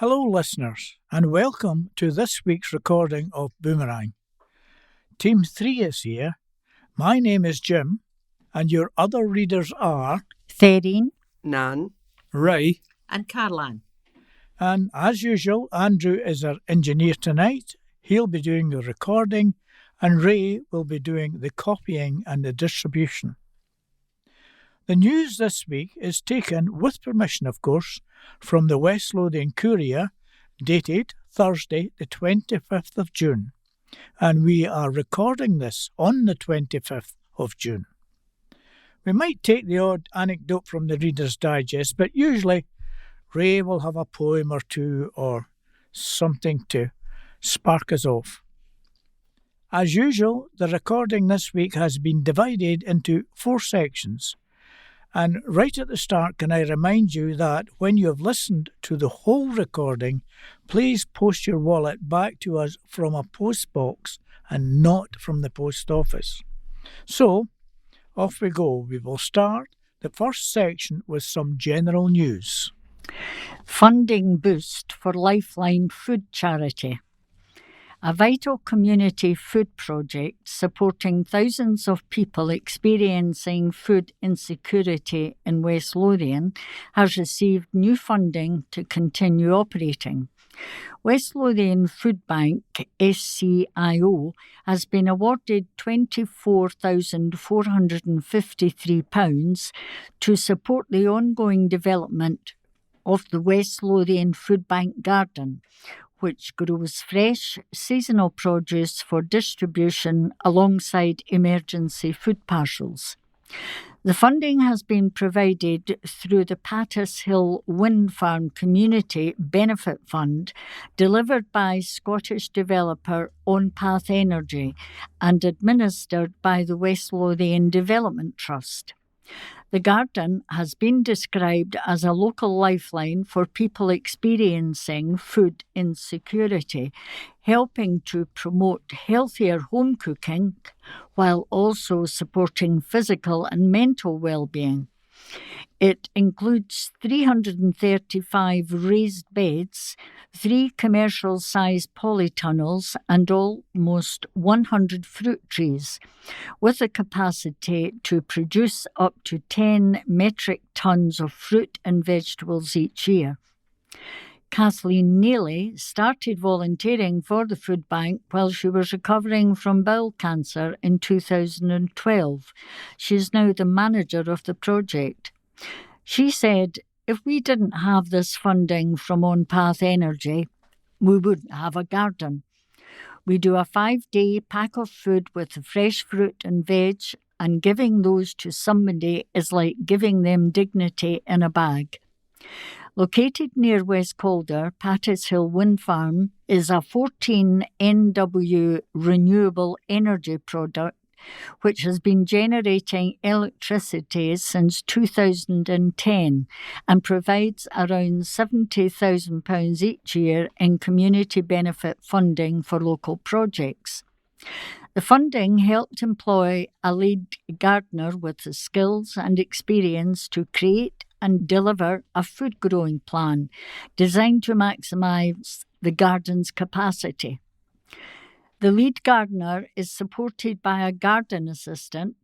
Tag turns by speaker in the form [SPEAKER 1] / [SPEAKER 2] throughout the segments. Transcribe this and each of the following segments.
[SPEAKER 1] Hello, listeners, and welcome to this week's recording of Boomerang. Team 3 is here. My name is Jim, and your other readers are
[SPEAKER 2] Therine,
[SPEAKER 3] Nan,
[SPEAKER 1] Ray,
[SPEAKER 2] and Caroline.
[SPEAKER 1] and as usual, Andrew is our engineer tonight. He'll be doing the recording, and Ray will be doing the copying and the distribution. The news this week is taken, with permission of course, from the West Lothian Courier, dated Thursday the 25th of June, and we are recording this on the 25th of June. We might take the odd anecdote from the Reader's Digest, but usually Ray will have a poem or two or something to spark us off. As usual, the recording this week has been divided into 4 sections. And right at the start, can I remind you that when you have listened to the whole recording, please post your wallet back to us from a post box and not from the post office. So, off we go. We will start the first section with some general news.
[SPEAKER 2] Funding boost for Lifeline food charity. A vital community food project supporting thousands of people experiencing food insecurity in West Lothian has received new funding to continue operating. West Lothian Food Bank, SCIO, has been awarded £24,453 to support the ongoing development of the West Lothian Food Bank Garden, which grows fresh, seasonal produce for distribution alongside emergency food parcels. The funding has been provided through the Pattis Hill Wind Farm Community Benefit Fund, delivered by Scottish developer On Path Energy and administered by the West Lothian Development Trust. The garden has been described as a local lifeline for people experiencing food insecurity, helping to promote healthier home cooking while also supporting physical and mental well-being. It includes 335 raised beds, 3 commercial-sized polytunnels and almost 100 fruit trees, with a capacity to produce up to 10 metric tonnes of fruit and vegetables each year. Kathleen Neely started volunteering for the food bank while she was recovering from bowel cancer in 2012. She is now the manager of the project. She said, "If we didn't have this funding from On Path Energy, we wouldn't have a garden. We do a 5-day pack of food with fresh fruit and veg, and giving those to somebody is like giving them dignity in a bag." Located near West Calder, Pattis Hill Wind Farm is a 14 NW renewable energy product which has been generating electricity since 2010 and provides around £70,000 each year in community benefit funding for local projects. The funding helped employ a lead gardener with the skills and experience to create and deliver a food growing plan designed to maximise the garden's capacity. The lead gardener is supported by a garden assistant,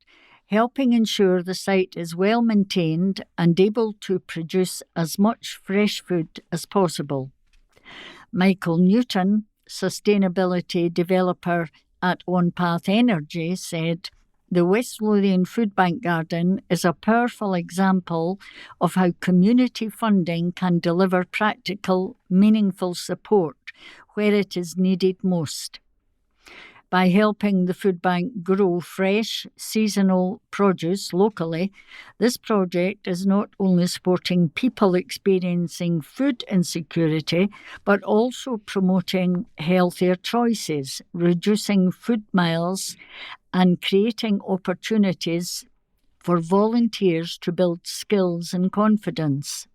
[SPEAKER 2] helping ensure the site is well maintained and able to produce as much fresh food as possible. Michael Newton, sustainability developer at On Path Energy, said, "The West Lothian Food Bank Garden is a powerful example of how community funding can deliver practical, meaningful support where it is needed most. By helping the food bank grow fresh, seasonal produce locally, this project is not only supporting people experiencing food insecurity, but also promoting healthier choices, reducing food miles, and creating opportunities for volunteers to build skills and confidence."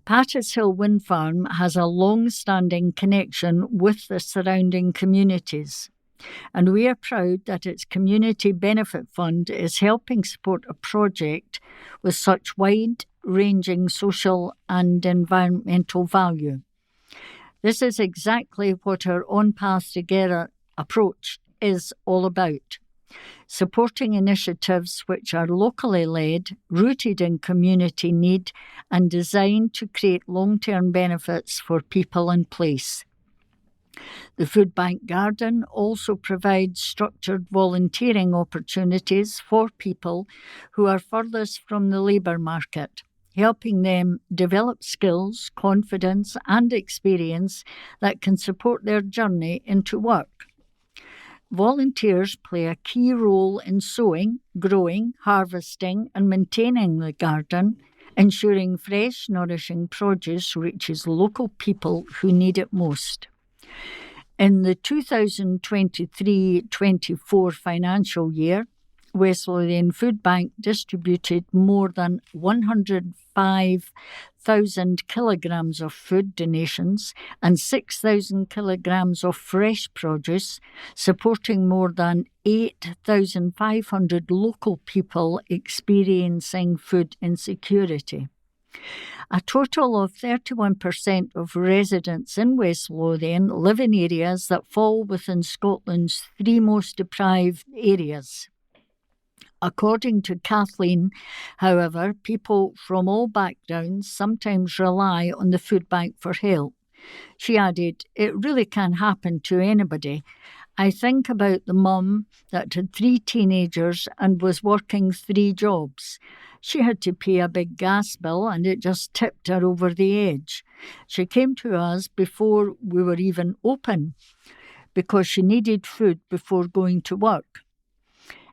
[SPEAKER 2] Pattis Hill Wind Farm has a long-standing connection with the surrounding communities, and we are proud that its Community Benefit Fund is helping support a project with such wide wide-ranging social and environmental value. This is exactly what our On Path Together approach is all about. Supporting initiatives which are locally led, rooted in community need, and designed to create long-term benefits for people and place. The Food Bank Garden also provides structured volunteering opportunities for people who are furthest from the labour market, helping them develop skills, confidence and experience that can support their journey into work. Volunteers play a key role in sowing, growing, harvesting and maintaining the garden, ensuring fresh, nourishing produce reaches local people who need it most. In the 2023-24 financial year, West Lothian Food Bank distributed more than 105,000 kilograms of food donations and 6,000 kilograms of fresh produce, supporting more than 8,500 local people experiencing food insecurity. A total of 31% of residents in West Lothian live in areas that fall within Scotland's 3 most deprived areas. According to Kathleen, however, people from all backgrounds sometimes rely on the food bank for help. She added, "It really can happen to anybody. I think about the mum that had 3 teenagers and was working 3 jobs. She had to pay a big gas bill and it just tipped her over the edge. She came to us before we were even open because she needed food before going to work.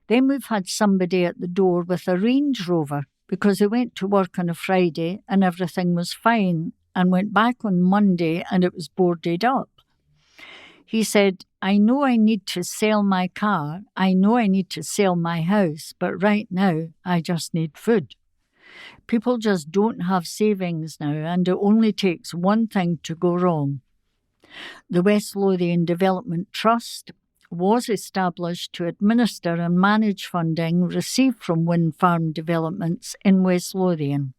[SPEAKER 2] Then we've had somebody at the door with a Range Rover because they went to work on a Friday and everything was fine and went back on Monday and it was boarded up. He said, I know I need to sell my car, I know I need to sell my house, but right now I just need food. People just don't have savings now and it only takes one thing to go wrong." The West Lothian Development Trust was established to administer and manage funding received from wind farm developments in West Lothian.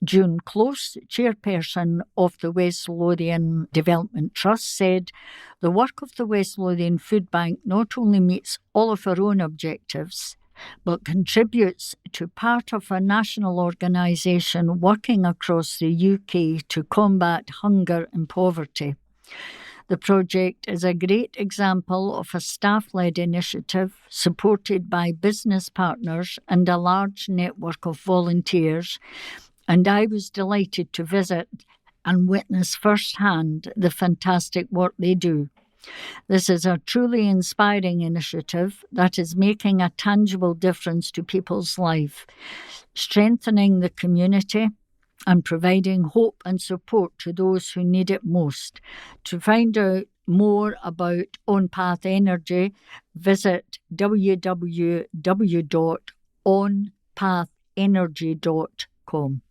[SPEAKER 2] June Close, chairperson of the West Lothian Development Trust, said, "The work of the West Lothian Food Bank not only meets all of our own objectives, but contributes to part of a national organisation working across the UK to combat hunger and poverty. The project is a great example of a staff-led initiative supported by business partners and a large network of volunteers, and I was delighted to visit and witness firsthand the fantastic work they do. This is a truly inspiring initiative that is making a tangible difference to people's life, strengthening the community and providing hope and support to those who need it most. To find out more about On Path Energy, visit www.onpathenergy.com.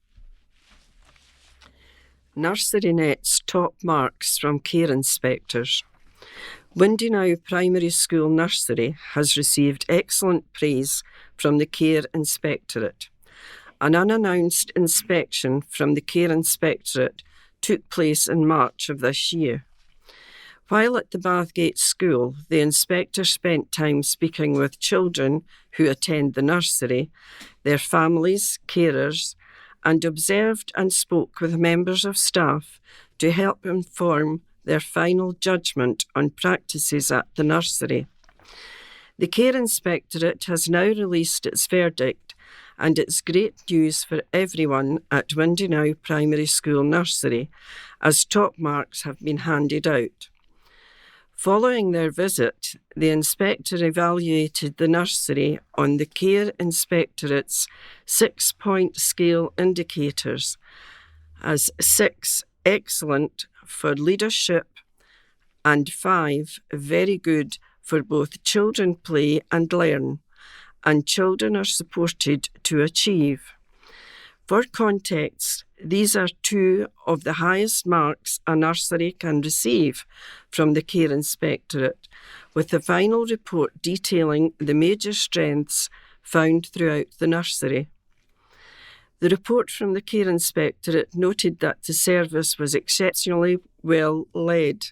[SPEAKER 3] Nursery Net's top marks from care inspectors. Windenow Primary School Nursery has received excellent praise from the Care Inspectorate. An unannounced inspection from the Care Inspectorate took place in March of this year. While at the Bathgate School, the inspector spent time speaking with children who attend the nursery, their families, carers, and observed and spoke with members of staff to help inform their final judgment on practices at the nursery. The Care Inspectorate has now released its verdict, and it's great news for everyone at Windenow Primary School Nursery, as top marks have been handed out. Following their visit, the inspector evaluated the nursery on the Care Inspectorate's 6-point scale indicators as 6 excellent for leadership and 5 very good for both children play and learn, and children are supported to achieve. For context, these are 2 of the highest marks a nursery can receive from the Care Inspectorate, with the final report detailing the major strengths found throughout the nursery. The report from the Care Inspectorate noted that the service was exceptionally well led,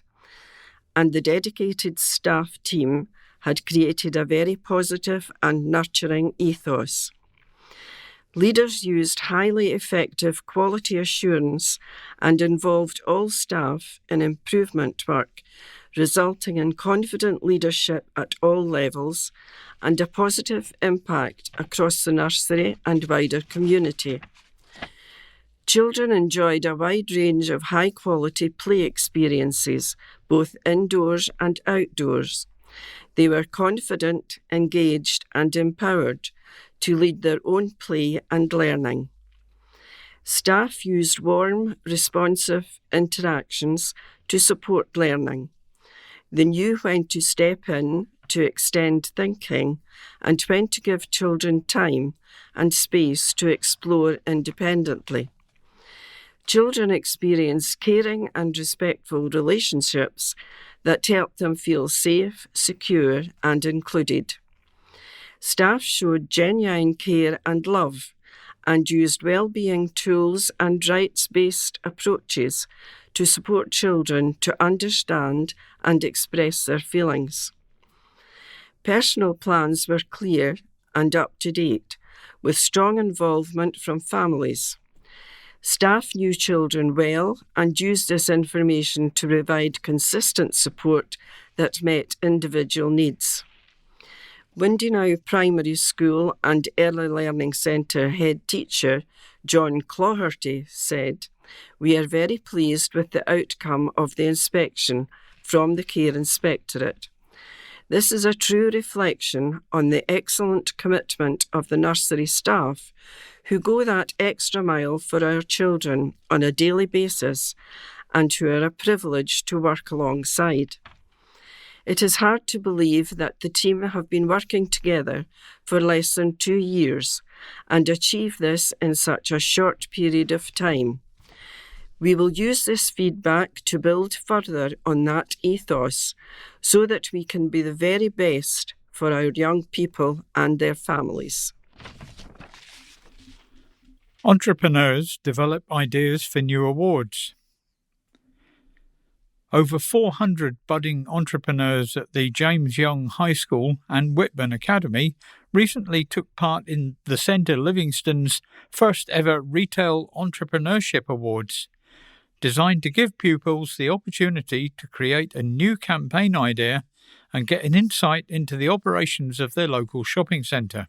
[SPEAKER 3] and the dedicated staff team had created a very positive and nurturing ethos. Leaders used highly effective quality assurance and involved all staff in improvement work, resulting in confident leadership at all levels and a positive impact across the nursery and wider community. Children enjoyed a wide range of high-quality play experiences, both indoors and outdoors. They were confident, engaged, and empowered to lead their own play and learning. Staff used warm, responsive interactions to support learning. They knew when to step in to extend thinking and when to give children time and space to explore independently. Children experience caring and respectful relationships that help them feel safe, secure, and included. Staff showed genuine care and love and used well-being tools and rights-based approaches to support children to understand and express their feelings. Personal plans were clear and up-to-date, with strong involvement from families. Staff knew children well and used this information to provide consistent support that met individual needs. Windenow Primary School and Early Learning Centre head teacher John Cloherty said, "We are very pleased with the outcome of the inspection from the Care Inspectorate. This is a true reflection on the excellent commitment of the nursery staff who go that extra mile for our children on a daily basis and who are a privilege to work alongside. It is hard to believe that the team have been working together for less than 2 years and achieve this in such a short period of time. We will use this feedback to build further on that ethos so that we can be the very best for our young people and their families."
[SPEAKER 1] Entrepreneurs develop ideas for new awards. Over 400 budding entrepreneurs at the James Young High School and Whitburn Academy recently took part in the Centre Livingston's first ever Retail Entrepreneurship Awards, designed to give pupils the opportunity to create a new campaign idea and get an insight into the operations of their local shopping centre.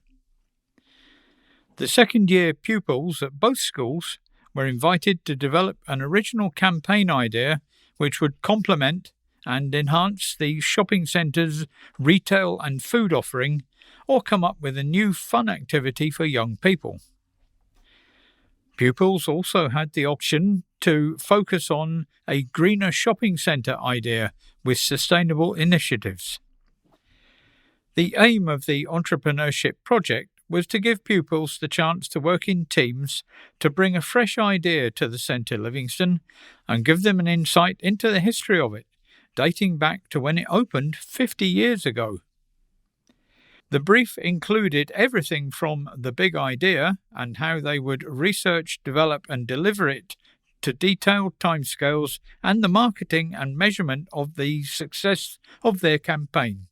[SPEAKER 1] The second-year pupils at both schools were invited to develop an original campaign idea which would complement and enhance the shopping centre's retail and food offering, or come up with a new fun activity for young people. Pupils also had the option to focus on a greener shopping centre idea with sustainable initiatives. The aim of the entrepreneurship project was to give pupils the chance to work in teams to bring a fresh idea to the Centre Livingston and give them an insight into the history of it, dating back to when it opened 50 years ago. The brief included everything from the big idea and how they would research, develop and deliver it to detailed timescales and the marketing and measurement of the success of their campaign.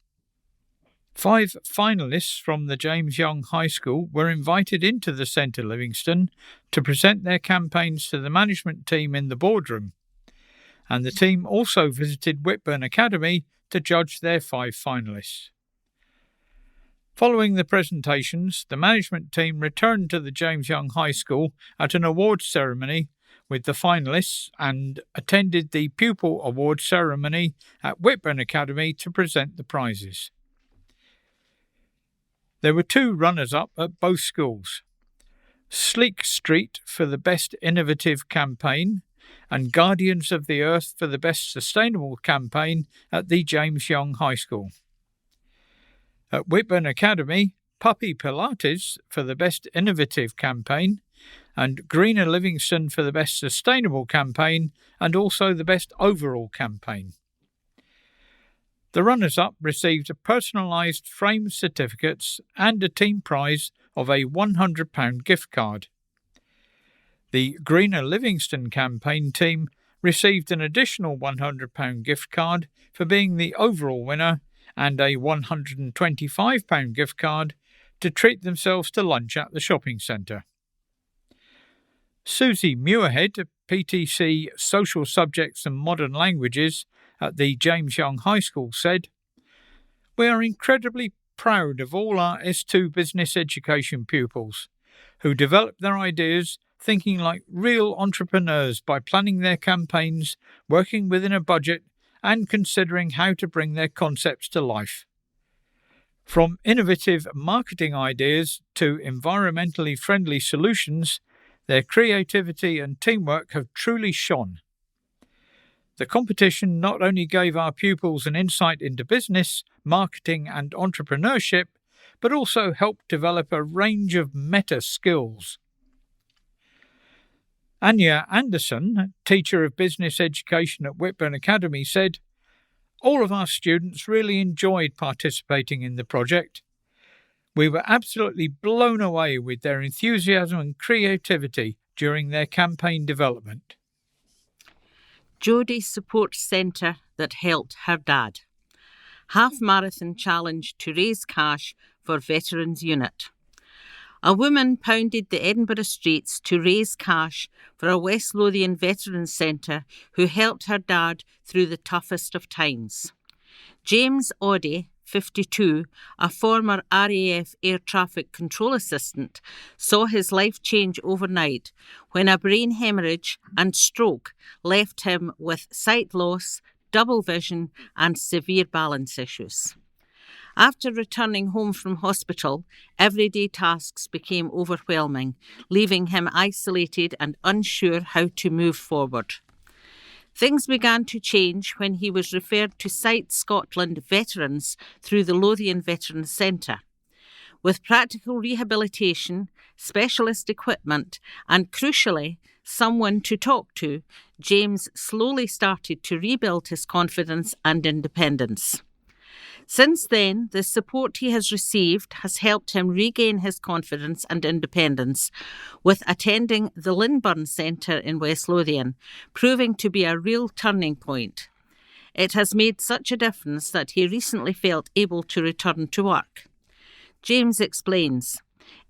[SPEAKER 1] 5 finalists from the James Young High School were invited into the Centre Livingston to present their campaigns to the management team in the boardroom, and the team also visited Whitburn Academy to judge their 5 finalists. Following the presentations, the management team returned to the James Young High School at an awards ceremony with the finalists and attended the pupil awards ceremony at Whitburn Academy to present the prizes. There were 2 runners-up at both schools: Sleek Street for the Best Innovative Campaign and Guardians of the Earth for the Best Sustainable Campaign at the James Young High School. At Whitburn Academy, Puppy Pilates for the Best Innovative Campaign and Greener Livingston for the Best Sustainable Campaign and also the Best Overall Campaign. The runners-up received personalised framed certificates and a team prize of a £100 gift card. The Greener Livingston campaign team received an additional £100 gift card for being the overall winner and a £125 gift card to treat themselves to lunch at the shopping centre. Susie Muirhead, PTC Social Subjects and Modern Languages at the James Young High School, said, "We are incredibly proud of all our S2 business education pupils who develop their ideas thinking like real entrepreneurs by planning their campaigns, working within a budget, and considering how to bring their concepts to life. From innovative marketing ideas to environmentally friendly solutions, their creativity and teamwork have truly shone. The competition not only gave our pupils an insight into business, marketing and entrepreneurship, but also helped develop a range of meta skills." Anya Anderson, teacher of business education at Whitburn Academy, said, "All of our students really enjoyed participating in the project. We were absolutely blown away with their enthusiasm and creativity during their campaign development."
[SPEAKER 4] Jodie Support Centre that helped her dad. Half Marathon Challenge to raise cash for Veterans Unit. A woman pounded the Edinburgh streets to raise cash for a West Lothian Veterans Centre who helped her dad through the toughest of times. James Oddie, 52, a former RAF Air Traffic Control Assistant, saw his life change overnight when a brain hemorrhage and stroke left him with sight loss, double vision and severe balance issues. After returning home from hospital, everyday tasks became overwhelming, leaving him isolated and unsure how to move forward. Things began to change when he was referred to Sight Scotland Veterans through the Lothian Veterans Centre. With practical rehabilitation, specialist equipment, and crucially, someone to talk to, James slowly started to rebuild his confidence and independence. Since then, the support he has received has helped him regain his confidence and independence, with attending the Linburn Centre in West Lothian, proving to be a real turning point. It has made such a difference that he recently felt able to return to work. James explains,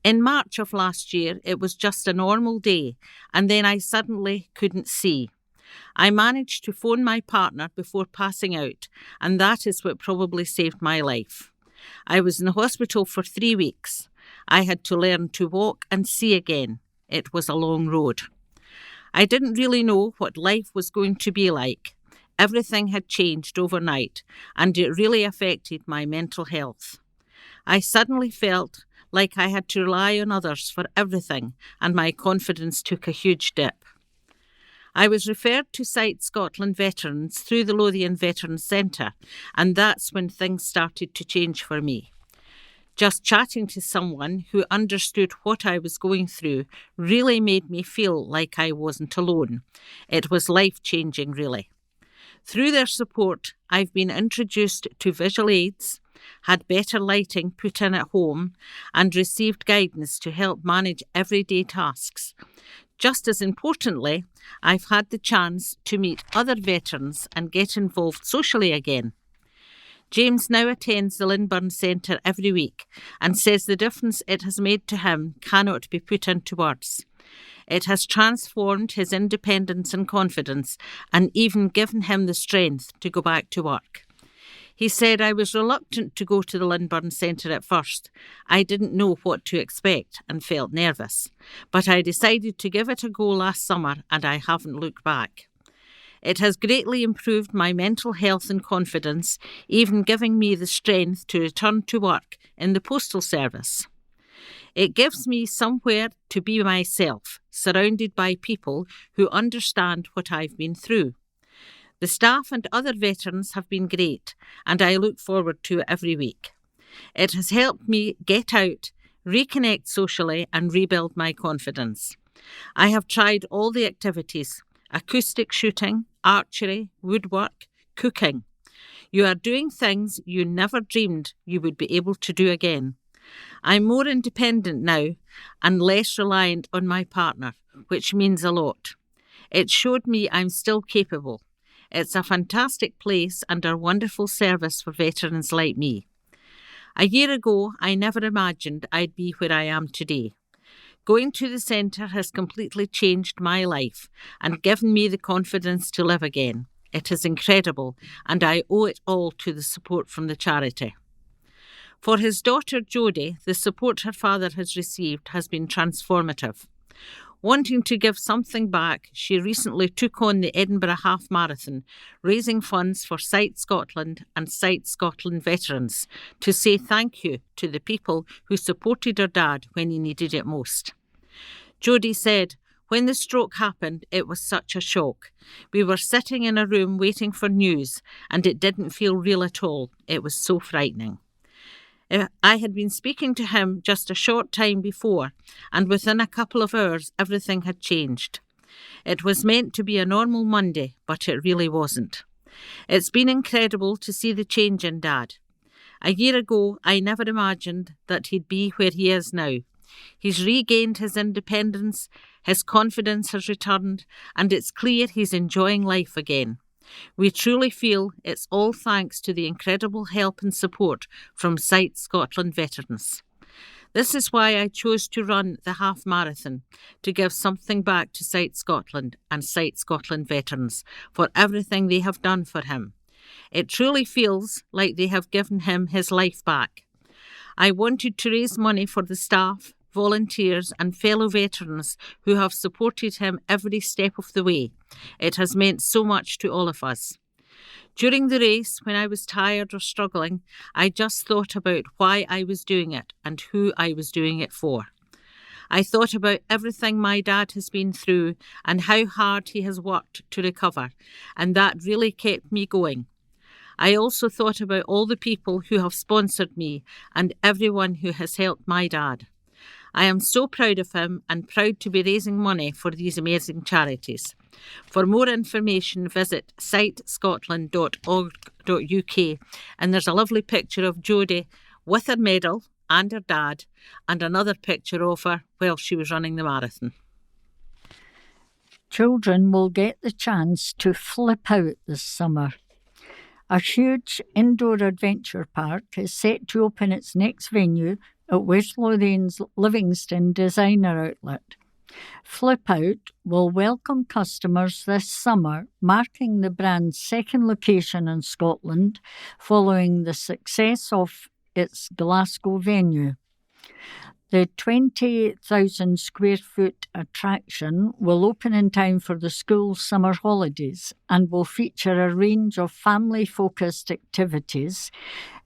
[SPEAKER 4] "In March of last year, it was just a normal day, and then I suddenly couldn't see. I managed to phone my partner before passing out, and that is what probably saved my life. I was in the hospital for 3 weeks. I had to learn to walk and see again. It was a long road. I didn't really know what life was going to be like. Everything had changed overnight, and it really affected my mental health. I suddenly felt like I had to rely on others for everything, and my confidence took a huge dip. I was referred to Sight Scotland Veterans through the Lothian Veterans Centre, and that's when things started to change for me. Just chatting to someone who understood what I was going through really made me feel like I wasn't alone. It was life-changing, really. Through their support, I've been introduced to visual aids, had better lighting put in at home, and received guidance to help manage everyday tasks. Just as importantly, I've had the chance to meet other veterans and get involved socially again. James now attends the Linburn Centre every week and says the difference it has made to him cannot be put into words. It has transformed his independence and confidence and even given him the strength to go back to work. He said, "I was reluctant to go to the Linburn Centre at first. I didn't know what to expect and felt nervous. But I decided to give it a go last summer and I haven't looked back. It has greatly improved my mental health and confidence, even giving me the strength to return to work in the postal service. It gives me somewhere to be myself, surrounded by people who understand what I've been through. The staff and other veterans have been great, and I look forward to it every week. It has helped me get out, reconnect socially, and rebuild my confidence. I have tried all the activities: acoustic shooting, archery, woodwork, cooking. You are doing things you never dreamed you would be able to do again. I'm more independent now and less reliant on my partner, which means a lot. It showed me I'm still capable. It's a fantastic place and a wonderful service for veterans like me. A year ago, I never imagined I'd be where I am today. Going to the centre has completely changed my life and given me the confidence to live again. It is incredible, and I owe it all to the support from the charity. For his daughter Jodie, the support her father has received has been transformative. Wanting to give something back, she recently took on the Edinburgh Half Marathon, raising funds for Sight Scotland and Sight Scotland veterans to say thank you to the people who supported her dad when he needed it most. Jodie said, "When the stroke happened, it was such a shock. We were sitting in a room waiting for news, and it didn't feel real at all. It was so frightening. I had been speaking to him just a short time before, and within a couple of hours, everything had changed. It was meant to be a normal Monday, but it really wasn't. It's been incredible to see the change in Dad. A year ago, I never imagined that he'd be where he is now. He's regained his independence, his confidence has returned, and it's clear he's enjoying life again. We truly feel it's all thanks to the incredible help and support from Sight Scotland veterans. This is why I chose to run the half marathon, to give something back to Sight Scotland and Sight Scotland veterans for everything they have done for him. It truly feels like they have given him his life back. I wanted to raise money for the staff, volunteers and fellow veterans who have supported him every step of the way. It has meant so much to all of us. During the race, when I was tired or struggling, I just thought about why I was doing it and who I was doing it for. I thought about everything my dad has been through and how hard he has worked to recover, and that really kept me going. I also thought about all the people who have sponsored me and everyone who has helped my dad. I am so proud of him and proud to be raising money for these amazing charities. For more information, visit sightscotland.org.uk, and there's a lovely picture of Jodie with her medal and her dad, and another picture of her while she was running the marathon.
[SPEAKER 2] Children will get the chance to flip out this summer. A huge indoor adventure park is set to open its next venue at West Lothian's Livingston Designer Outlet. Flip Out will welcome customers this summer, marking the brand's second location in Scotland following the success of its Glasgow venue. The 20,000 square foot attraction will open in time for the school summer holidays and will feature a range of family-focused activities,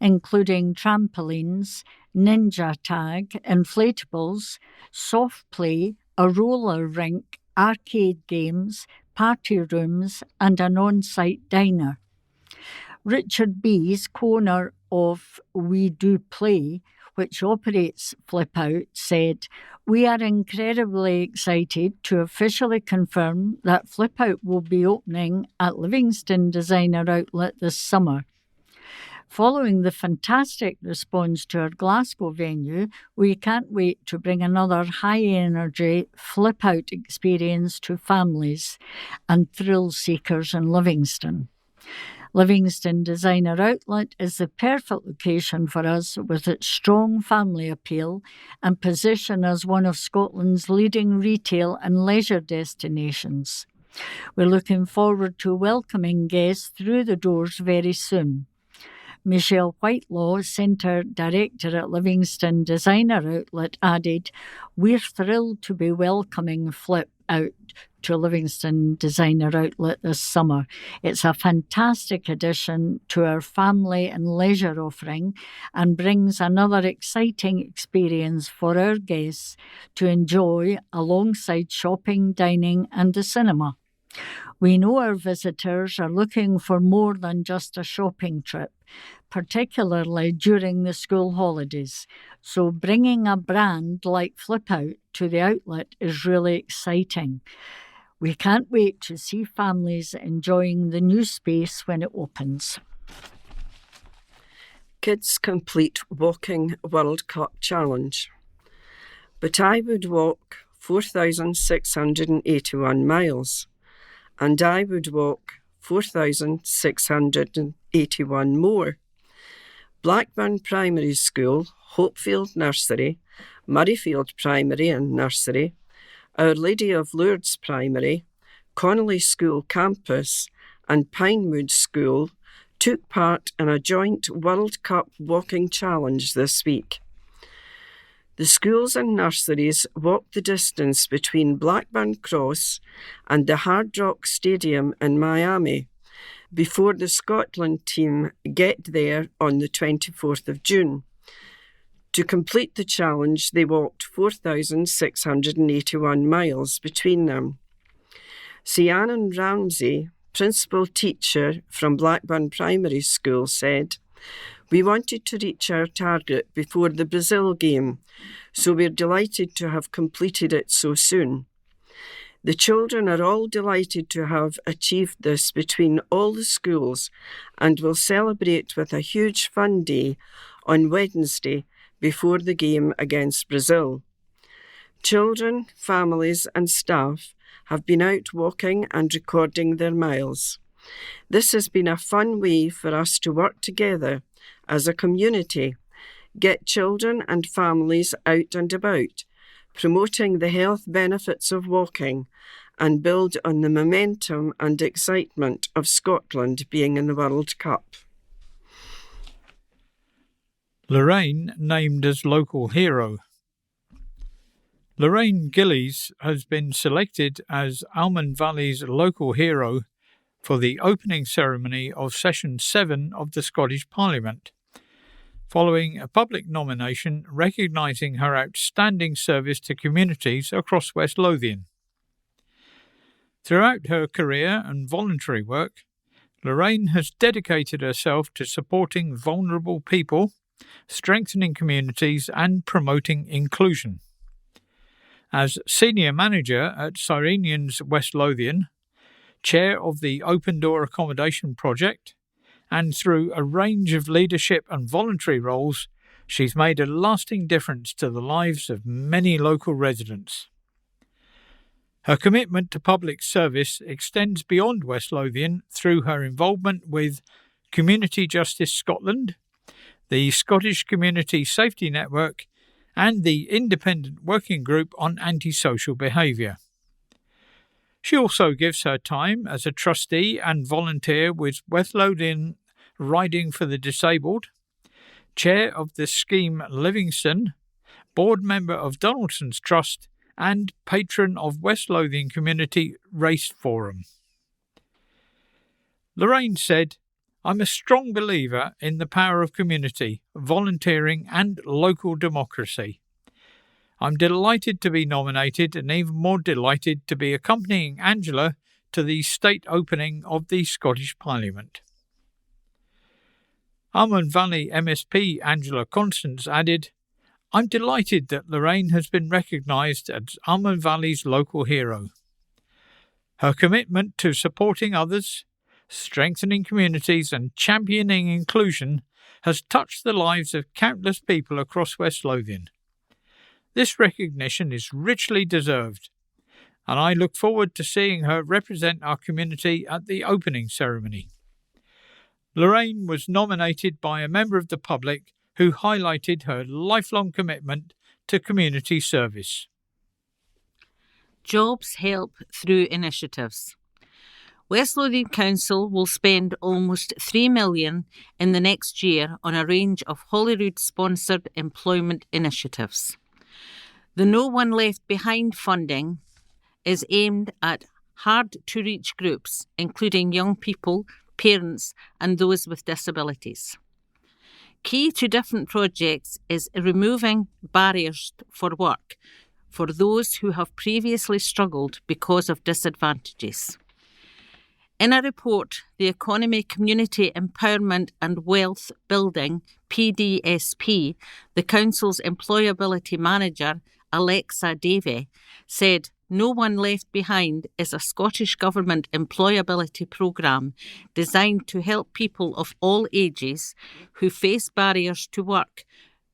[SPEAKER 2] including trampolines, ninja tag, inflatables, soft play, a roller rink, arcade games, party rooms, and an on-site diner. Richard Bees, co-owner of We Do Play, which operates Flip Out, said, "We are incredibly excited to officially confirm that Flip Out will be opening at Livingston Designer Outlet this summer. Following the fantastic response to our Glasgow venue, we can't wait to bring another high-energy Flip Out experience to families and thrill seekers in Livingston. Livingston Designer Outlet is the perfect location for us with its strong family appeal and position as one of Scotland's leading retail and leisure destinations. We're looking forward to welcoming guests through the doors very soon." Michelle Whitelaw, Centre Director at Livingston Designer Outlet, added, "We're thrilled to be welcoming Flip Out to Livingston Designer Outlet this summer. It's a fantastic addition to our family and leisure offering and brings another exciting experience for our guests to enjoy alongside shopping, dining and the cinema. We know our visitors are looking for more than just a shopping trip, particularly during the school holidays. So bringing a brand like Flip Out to the outlet is really exciting. We can't wait to see families enjoying the new space when it opens."
[SPEAKER 3] Kids complete Walking World Cup Challenge. But I would walk 4,681 miles, and I would walk 4,681 more. Blackburn Primary School, Hopefield Nursery, Murrayfield Primary and Nursery, Our Lady of Lourdes Primary, Connolly School Campus and Pinewood School took part in a joint World Cup walking challenge this week. The schools and nurseries walked the distance between Blackburn Cross and the Hard Rock Stadium in Miami before the Scotland team get there on the 24th of June. To complete the challenge, they walked 4,681 miles between them. Siannon Ramsey, principal teacher from Blackburn Primary School, said, "We wanted to reach our target before the Brazil game, so we're delighted to have completed it so soon. The children are all delighted to have achieved this between all the schools and will celebrate with a huge fun day on Wednesday before the game against Brazil. Children, families and staff have been out walking and recording their miles. This has been a fun way for us to work together as a community, get children and families out and about, promoting the health benefits of walking and build on the momentum and excitement of Scotland being in the World Cup."
[SPEAKER 1] Lorraine named as local hero. Lorraine Gillies has been selected as Almond Valley's local hero for the opening ceremony of Session 7 of the Scottish Parliament, following a public nomination recognising her outstanding service to communities across West Lothian. Throughout her career and voluntary work, Lorraine has dedicated herself to supporting vulnerable people, strengthening communities and promoting inclusion. As Senior Manager at Cyrenians West Lothian, Chair of the Open Door Accommodation Project, and through a range of leadership and voluntary roles, she's made a lasting difference to the lives of many local residents. Her commitment to public service extends beyond West Lothian through her involvement with Community Justice Scotland, the Scottish Community Safety Network, and the Independent Working Group on Antisocial Behaviour. She also gives her time as a trustee and volunteer with West Lothian Riding for the Disabled, Chair of the scheme Livingston, Board Member of Donaldson's Trust, and Patron of West Lothian Community Race Forum. Lorraine said, "I'm a strong believer in the power of community, volunteering and local democracy. I'm delighted to be nominated and even more delighted to be accompanying Angela to the state opening of the Scottish Parliament." Almond Valley MSP Angela Constance added, "I'm delighted that Lorraine has been recognised as Almond Valley's local hero. Her commitment to supporting others, strengthening communities and championing inclusion has touched the lives of countless people across West Lothian. This recognition is richly deserved, and I look forward to seeing her represent our community at the opening ceremony." Lorraine was nominated by a member of the public who highlighted her lifelong commitment to community service.
[SPEAKER 4] Jobs help through initiatives. West Lothian Council will spend almost $3 million in the next year on a range of Holyrood-sponsored employment initiatives. The No One Left Behind funding is aimed at hard-to-reach groups, including young people, parents, and those with disabilities. Key to different projects is removing barriers for work for those who have previously struggled because of disadvantages. In a report, the Economy, Community Empowerment and Wealth Building, PDSP, the Council's Employability Manager, Alexa Davey, said, "No One Left Behind is a Scottish Government employability programme designed to help people of all ages who face barriers to work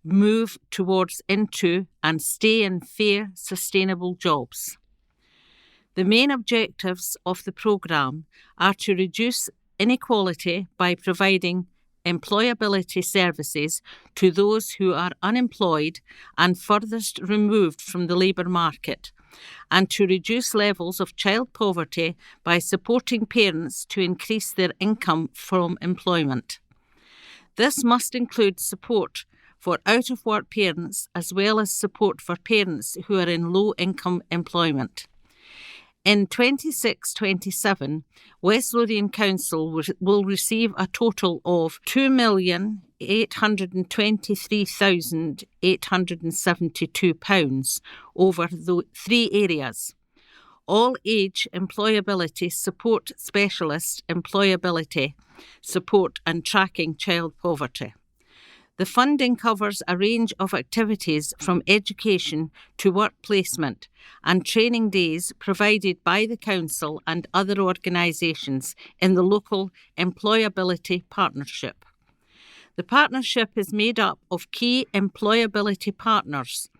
[SPEAKER 4] move towards, into, and stay in fair, sustainable jobs. The main objectives of the programme are to reduce inequality by providing employability services to those who are unemployed and furthest removed from the labour market, and to reduce levels of child poverty by supporting parents to increase their income from employment. This must include support for out-of-work parents as well as support for parents who are in low-income employment. In 26-27, West Lothian Council will receive a total of £2,823,872 over the 3 areas: all age employability support, specialist employability support and tracking child poverty. The funding covers a range of activities from education to work placement and training days provided by the Council and other organisations in the local employability partnership. The partnership is made up of key employability partners,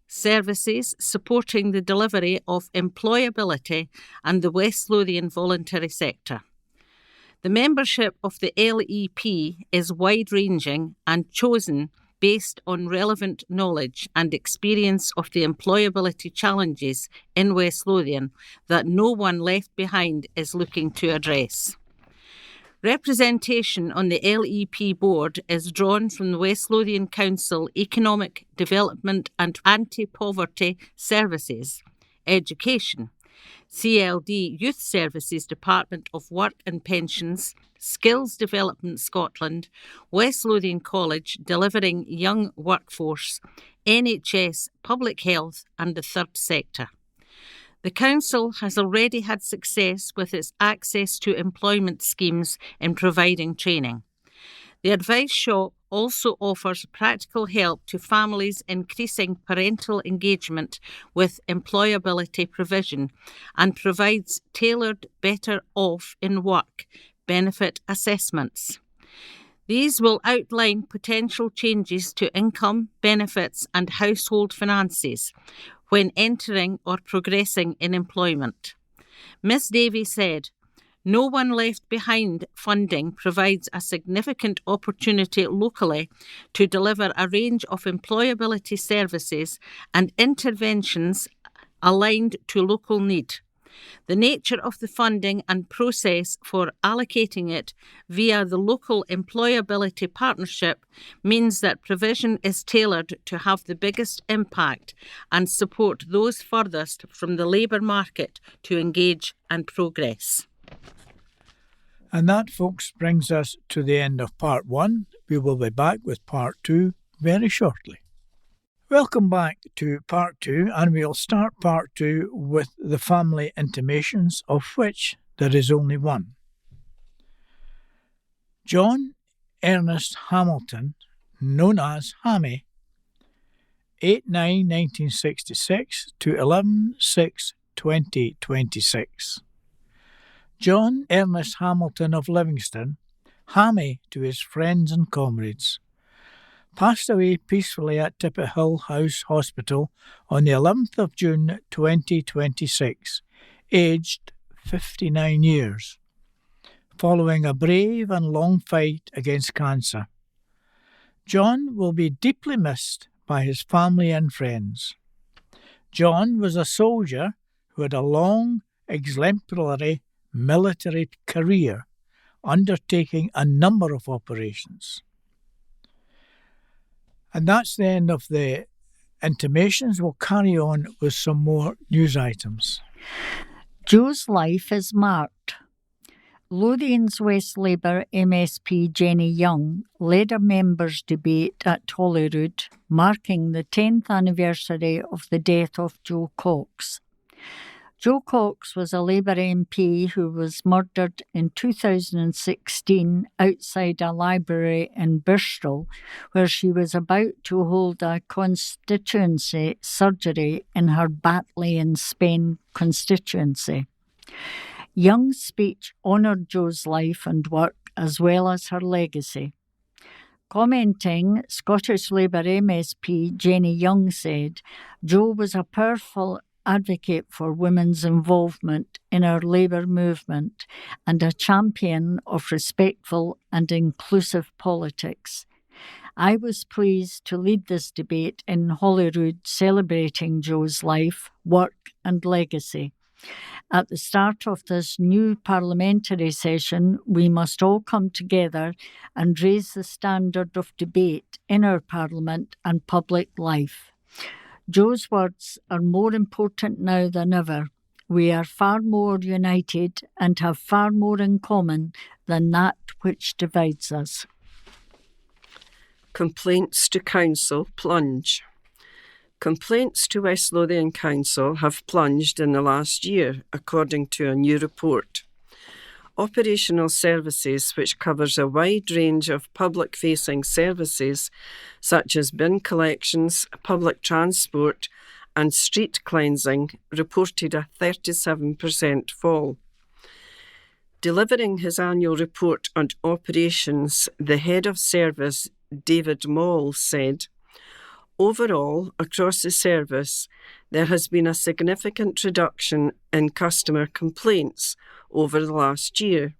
[SPEAKER 4] services supporting the delivery of employability and the West Lothian voluntary sector. The membership of the LEP is wide-ranging and chosen based on relevant knowledge and experience of the employability challenges in West Lothian that no one left behind is looking to address. Representation on the LEP board is drawn from the West Lothian Council Economic Development and Anti-Poverty Services, Education, CLD Youth Services Department of Work and Pensions, Skills Development Scotland, West Lothian College Delivering Young Workforce, NHS, Public Health and the Third Sector. The Council has already had success with its access to employment schemes in providing training. The Advice Shop also offers practical help to families increasing parental engagement with employability provision and provides tailored Better Off in Work benefit assessments. These will outline potential changes to income, benefits and household finances when entering or progressing in employment. Ms Davey said, "No One Left Behind funding provides a significant opportunity locally to deliver a range of employability services and interventions aligned to local need. The nature of the funding and process for allocating it via the local employability partnership means that provision is tailored to have the biggest impact and support those furthest from the labour market to engage and progress."
[SPEAKER 1] And that, folks, brings us to the end of part 1. We will be back with part 2 very shortly. Welcome back to part 2, and we'll start part 2 with the family intimations, of which there is only one. John Ernest Hamilton, known as Hammy, 8/9/1966 to 11/6/2026. John Ernest Hamilton of Livingston, Hammy to his friends and comrades, passed away peacefully at Tippett Hill House Hospital on the 11th of June 2026, aged 59 years, following a brave and long fight against cancer. John will be deeply missed by his family and friends. John was a soldier who had a long, exemplary military career, undertaking a number of operations. And that's the end of the intimations. We'll carry on with some more news items.
[SPEAKER 2] Joe's life is marked. Lothian's West Labour MSP Jenny Young led a members' debate at Holyrood, marking the 10th anniversary of the death of Joe Cox. Joe Cox was a Labour MP who was murdered in 2016 outside a library in Bristol, where she was about to hold a constituency surgery in her Batley in Spain constituency. Young's speech honoured Joe's life and work as well as her legacy. Commenting, Scottish Labour MSP Jenny Young said, "Jo was a powerful advocate for women's involvement in our labour movement and a champion of respectful and inclusive politics. I was pleased to lead this debate in Holyrood celebrating Jo's life, work and legacy. At the start of this new parliamentary session, we must all come together and raise the standard of debate in our Parliament and public life. Jo's words are more important now than ever. We are far more united and have far more in common than that which divides us."
[SPEAKER 3] Complaints to Council plunge. Complaints to West Lothian Council have plunged in the last year, according to a new report. Operational services, which covers a wide range of public-facing services such as bin collections, public transport and street cleansing, reported a 37% fall. Delivering his annual report on operations, the head of service, David Moll, said, "Overall, across the service, there has been a significant reduction in customer complaints over the last year,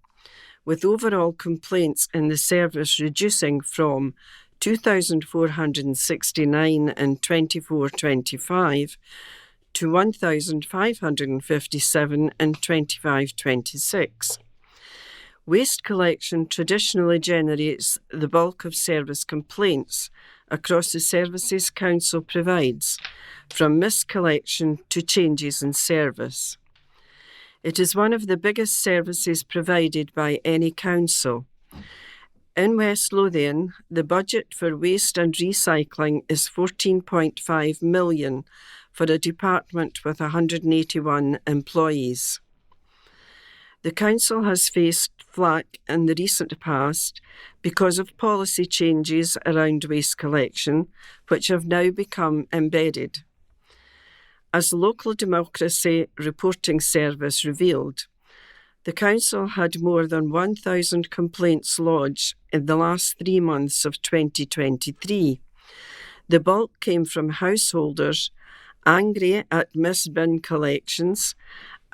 [SPEAKER 3] with overall complaints in the service reducing from 2,469 in 24-25 to 1,557 in 25-26. Waste collection traditionally generates the bulk of service complaints across the services Council provides, from miscollection to changes in service. It is one of the biggest services provided by any council. In West Lothian, the budget for waste and recycling is $14.5 million for a department with 181 employees. The council has faced flack in the recent past because of policy changes around waste collection, which have now become embedded. As Local Democracy Reporting Service revealed, the council had more than 1,000 complaints lodged in the last 3 months of 2023. The bulk came from householders angry at missed bin collections,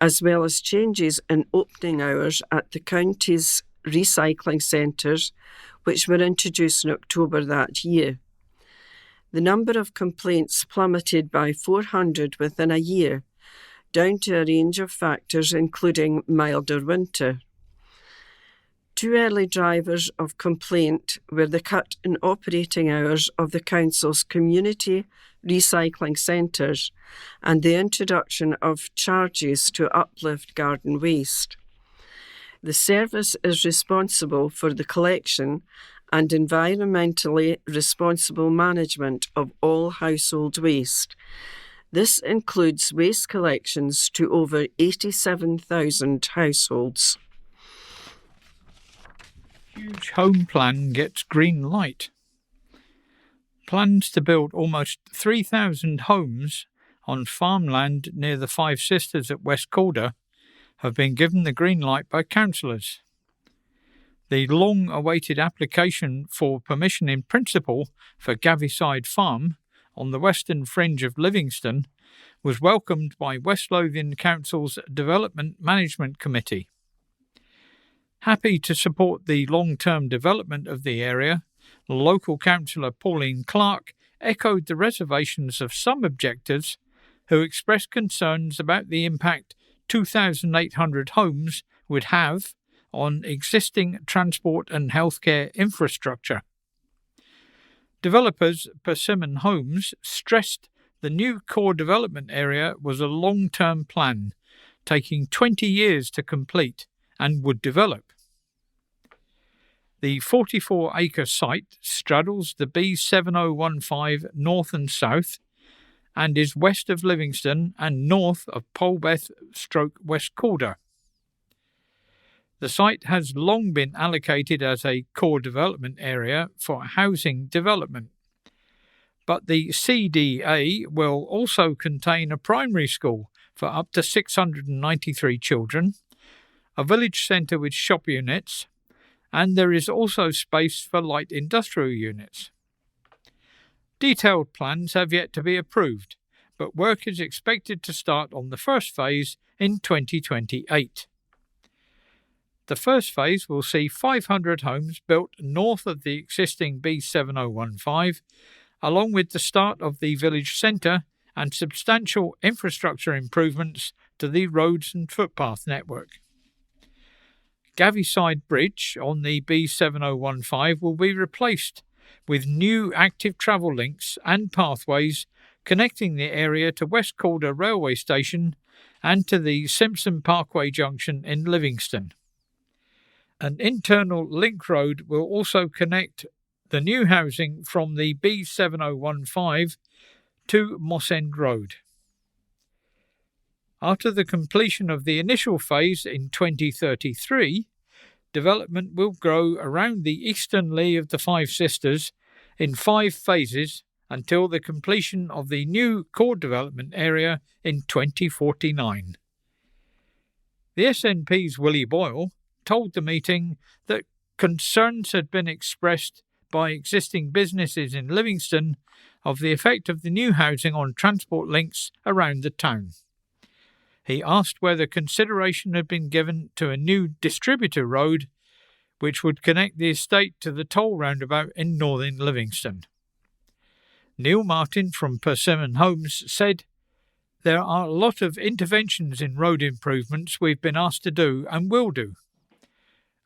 [SPEAKER 3] as well as changes in opening hours at the county's recycling centres, which were introduced in October that year. The number of complaints plummeted by 400 within a year, down to a range of factors including milder winter. 2 early drivers of complaint were the cut in operating hours of the council's community recycling centres and the introduction of charges to uplift garden waste. The service is responsible for the collection and environmentally responsible management of all household waste. This includes waste collections to over 87,000 households.
[SPEAKER 1] Huge home plan gets green light. Plans to build almost 3,000 homes on farmland near the Five Sisters at West Calder have been given the green light by councillors. The long-awaited application for permission in principle for Gaviside Farm on the western fringe of Livingston was welcomed by West Lothian Council's Development Management Committee. Happy to support the long-term development of the area, local councillor Pauline Clark echoed the reservations of some objectors who expressed concerns about the impact 2,800 homes would have on existing transport and healthcare infrastructure. Developers Persimmon Homes stressed the new core development area was a long-term plan, taking 20 years to complete and would develop. The 44-acre site straddles the B7015 north and south and is west of Livingston and north of Polbeth/West Calder. The site has long been allocated as a core development area for housing development, but the CDA will also contain a primary school for up to 693 children, a village centre with shop units,
[SPEAKER 5] and there is also space for light industrial units. Detailed plans have yet to be approved, but work is expected to start on the first phase in 2028. The first phase will see 500 homes built north of the existing B7015, along with the start of the village centre and substantial infrastructure improvements to the roads and footpath network. Gavyside Bridge on the B7015 will be replaced with new active travel links and pathways connecting the area to West Calder railway station and to the Simpson Parkway junction in Livingston. An internal link road will also connect the new housing from the B7015 to Moss End Road. After the completion of the initial phase in 2033, development will grow around the eastern lee of the Five Sisters in 5 phases until the completion of the new core development area in 2049. The SNP's Willie Boyle told the meeting that concerns had been expressed by existing businesses in Livingston of the effect of the new housing on transport links around the town. He asked whether consideration had been given to a new distributor road which would connect the estate to the toll roundabout in northern Livingston. Neil Martin from Persimmon Homes said, "There are a lot of interventions in road improvements we've been asked to do and will do.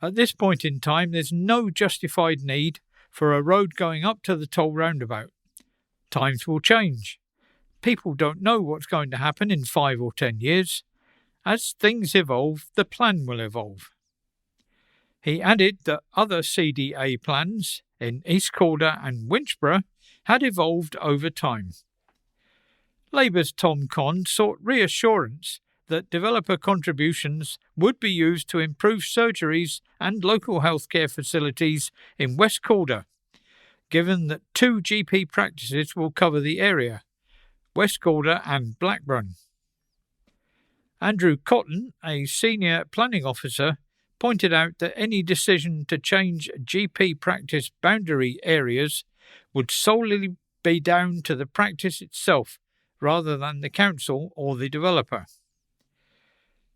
[SPEAKER 5] At this point in time, there's no justified need for a road going up to the toll roundabout. Times will change. People don't know what's going to happen in 5 or 10 years. As things evolve, the plan will evolve." He added that other CDA plans in East Calder and Winchborough had evolved over time. Labour's Tom Conn sought reassurance that developer contributions would be used to improve surgeries and local healthcare facilities in West Calder, given that 2 GP practices will cover the area, West Calder and Blackburn. Andrew Cotton, a senior planning officer, pointed out that any decision to change GP practice boundary areas would solely be down to the practice itself rather than the council or the developer.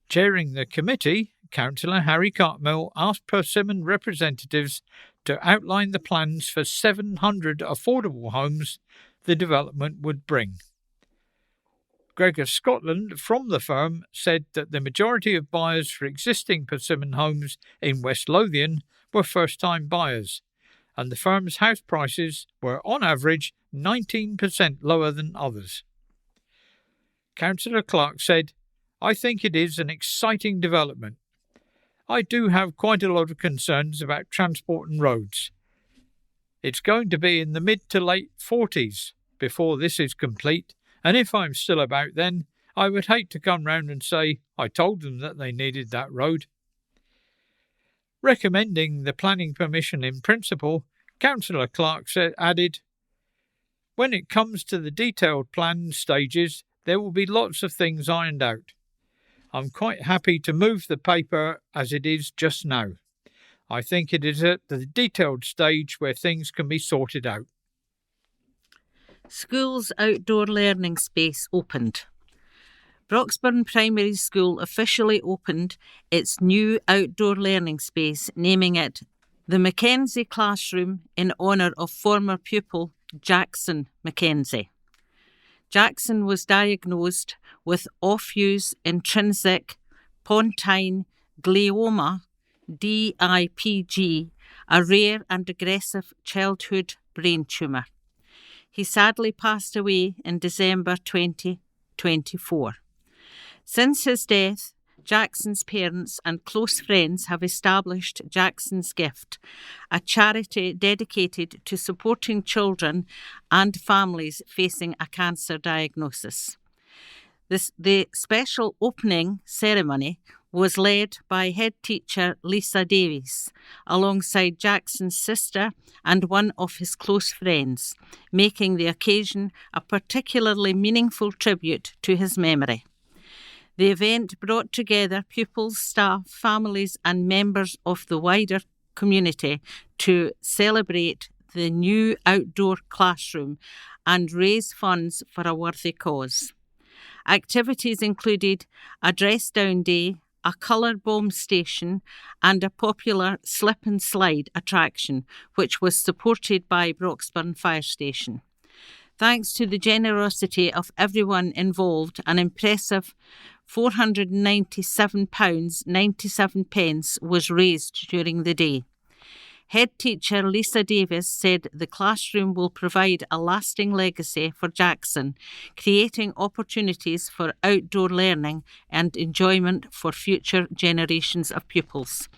[SPEAKER 5] Chairing the committee, Councillor Harry Cartmill asked Persimmon representatives to outline the plans for 700 affordable homes the development would bring. Gregor Scotland from the firm said that the majority of buyers for existing Persimmon homes in West Lothian were first-time buyers, and the firm's house prices were on average 19% lower than others. Councillor Clark said, "I think it is an exciting development. I do have quite a lot of concerns about transport and roads. It's going to be in the mid to late 40s before this is complete, and if I'm still about then, I would hate to come round and say I told them that they needed that road." Recommending the planning permission in principle, Councillor Clark added, "When it comes to the detailed plan stages, there will be lots of things ironed out. I'm quite happy to move the paper as it is just now. I think it is at the detailed stage where things can be sorted out."
[SPEAKER 4] School's outdoor learning space opened. Broxburn Primary School officially opened its new outdoor learning space, naming it the Mackenzie Classroom in honour of former pupil Jackson Mackenzie. Jackson was diagnosed with off-use intrinsic pontine glioma, DIPG, a rare and aggressive childhood brain tumour. He sadly passed away in December 2024. Since his death, Jackson's parents and close friends have established Jackson's Gift, a charity dedicated to supporting children and families facing a cancer diagnosis. The special opening ceremony was led by head teacher Lisa Davies, alongside Jackson's sister and one of his close friends, making the occasion a particularly meaningful tribute to his memory. The event brought together pupils, staff, families and members of the wider community to celebrate the new outdoor classroom and raise funds for a worthy cause. Activities included a dress down day, a colour bomb station, and a popular slip and slide attraction, which was supported by Broxburn Fire Station. Thanks to the generosity of everyone involved, an impressive £497.97 was raised during the day. Head teacher Lisa Davis said the classroom will provide a lasting legacy for Jackson, creating opportunities for outdoor learning and enjoyment for future generations of pupils.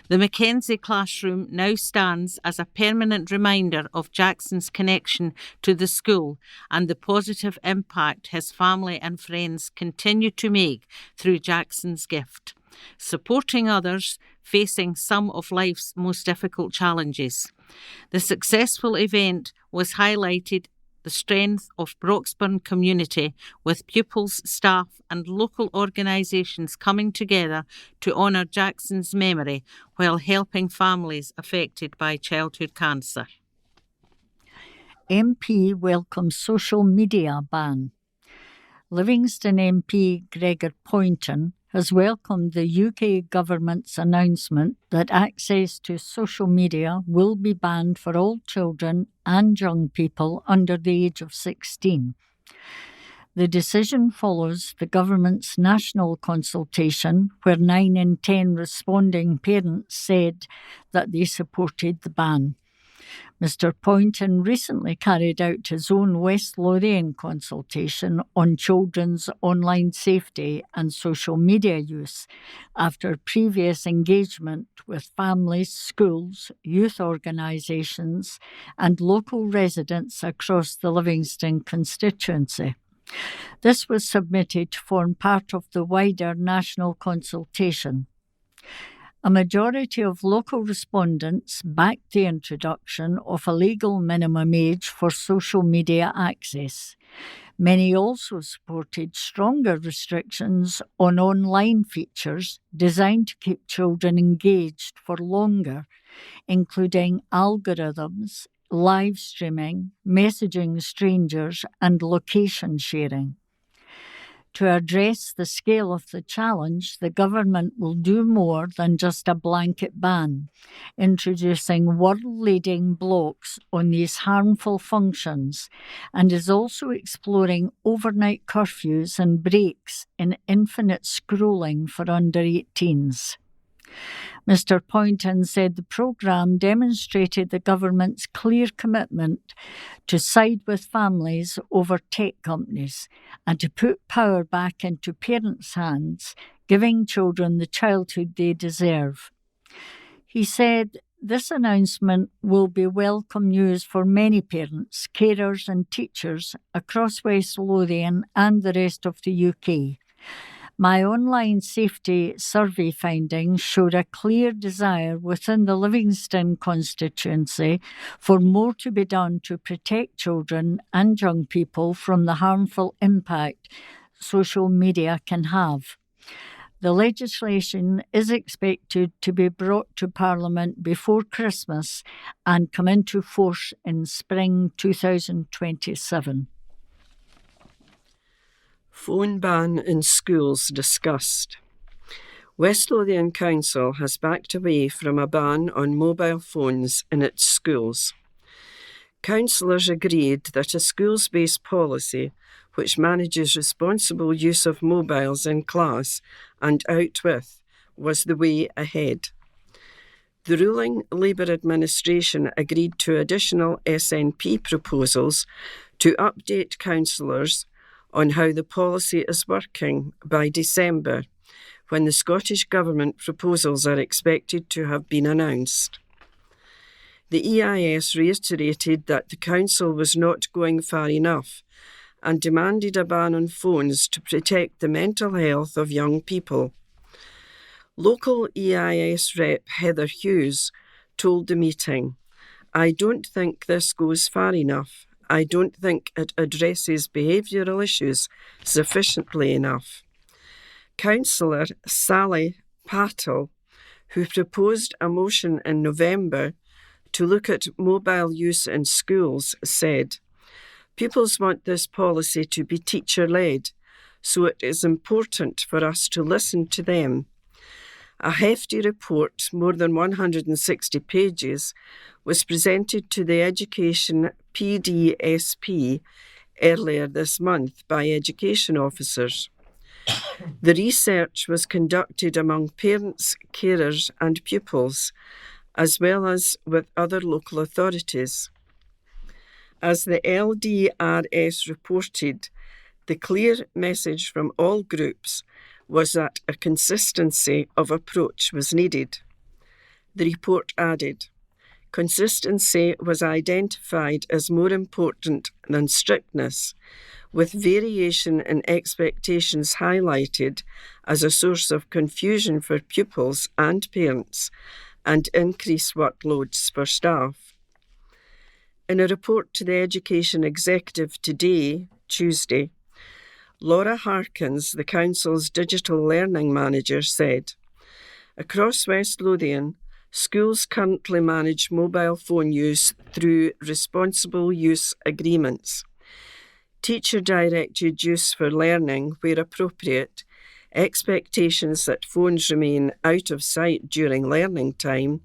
[SPEAKER 4] The Mackenzie classroom now stands as a permanent reminder of Jackson's connection to the school and the positive impact his family and friends continue to make through Jackson's gift, supporting others facing some of life's most difficult challenges. The successful event was highlighted the strength of Broxburn community, with pupils, staff and local organisations coming together to honour Jackson's memory while helping families affected by childhood cancer.
[SPEAKER 2] MP welcomes social media ban. Livingston MP Gregor Poynton has welcomed the UK government's announcement that access to social media will be banned for all children and young people under the age of 16. The decision follows the government's national consultation, where 9 in 10 responding parents said that they supported the ban. Mr. Poynton recently carried out his own West Lothian consultation on children's online safety and social media use after previous engagement with families, schools, youth organisations and local residents across the Livingston constituency. This was submitted to form part of the wider national consultation. A majority of local respondents backed the introduction of a legal minimum age for social media access. Many also supported stronger restrictions on online features designed to keep children engaged for longer, including algorithms, live streaming, messaging strangers, and location sharing. To address the scale of the challenge, the government will do more than just a blanket ban, introducing world-leading blocks on these harmful functions, and is also exploring overnight curfews and breaks in infinite scrolling for under 18s. Mr. Poynton said the programme demonstrated the government's clear commitment to side with families over tech companies and to put power back into parents' hands, giving children the childhood they deserve. He said this announcement will be welcome news for many parents, carers and teachers across West Lothian and the rest of the UK. My online safety survey findings showed a clear desire within the Livingston constituency for more to be done to protect children and young people from the harmful impact social media can have. The legislation is expected to be brought to Parliament before Christmas and come into force in spring 2027.
[SPEAKER 3] Phone ban in schools discussed. West Lothian Council has backed away from a ban on mobile phones in its schools. Councillors agreed that a schools-based policy which manages responsible use of mobiles in class and out with was the way ahead. The ruling Labour administration agreed to additional SNP proposals to update councillors on how the policy is working by December, when the Scottish Government proposals are expected to have been announced. The EIS reiterated that the Council was not going far enough and demanded a ban on phones to protect the mental health of young people. Local EIS rep Heather Hughes told the meeting, "I don't think this goes far enough. I don't think it addresses behavioural issues sufficiently enough." Councillor Sally Patel, who proposed a motion in November to look at mobile use in schools, said, "Pupils want this policy to be teacher-led, so it is important for us to listen to them." A hefty report, more than 160 pages, was presented to the Education PDSP earlier this month by education officers. The research was conducted among parents, carers and pupils, as well as with other local authorities. As the LDRS reported, the clear message from all groups was that a consistency of approach was needed. The report added, "Consistency was identified as more important than strictness, with variation in expectations highlighted as a source of confusion for pupils and parents and increased workloads for staff." In a report to the Education Executive today, Tuesday, Laura Harkins, the Council's Digital Learning Manager, said, "Across West Lothian, schools currently manage mobile phone use through responsible use agreements. Teacher-directed use for learning where appropriate, expectations that phones remain out of sight during learning time,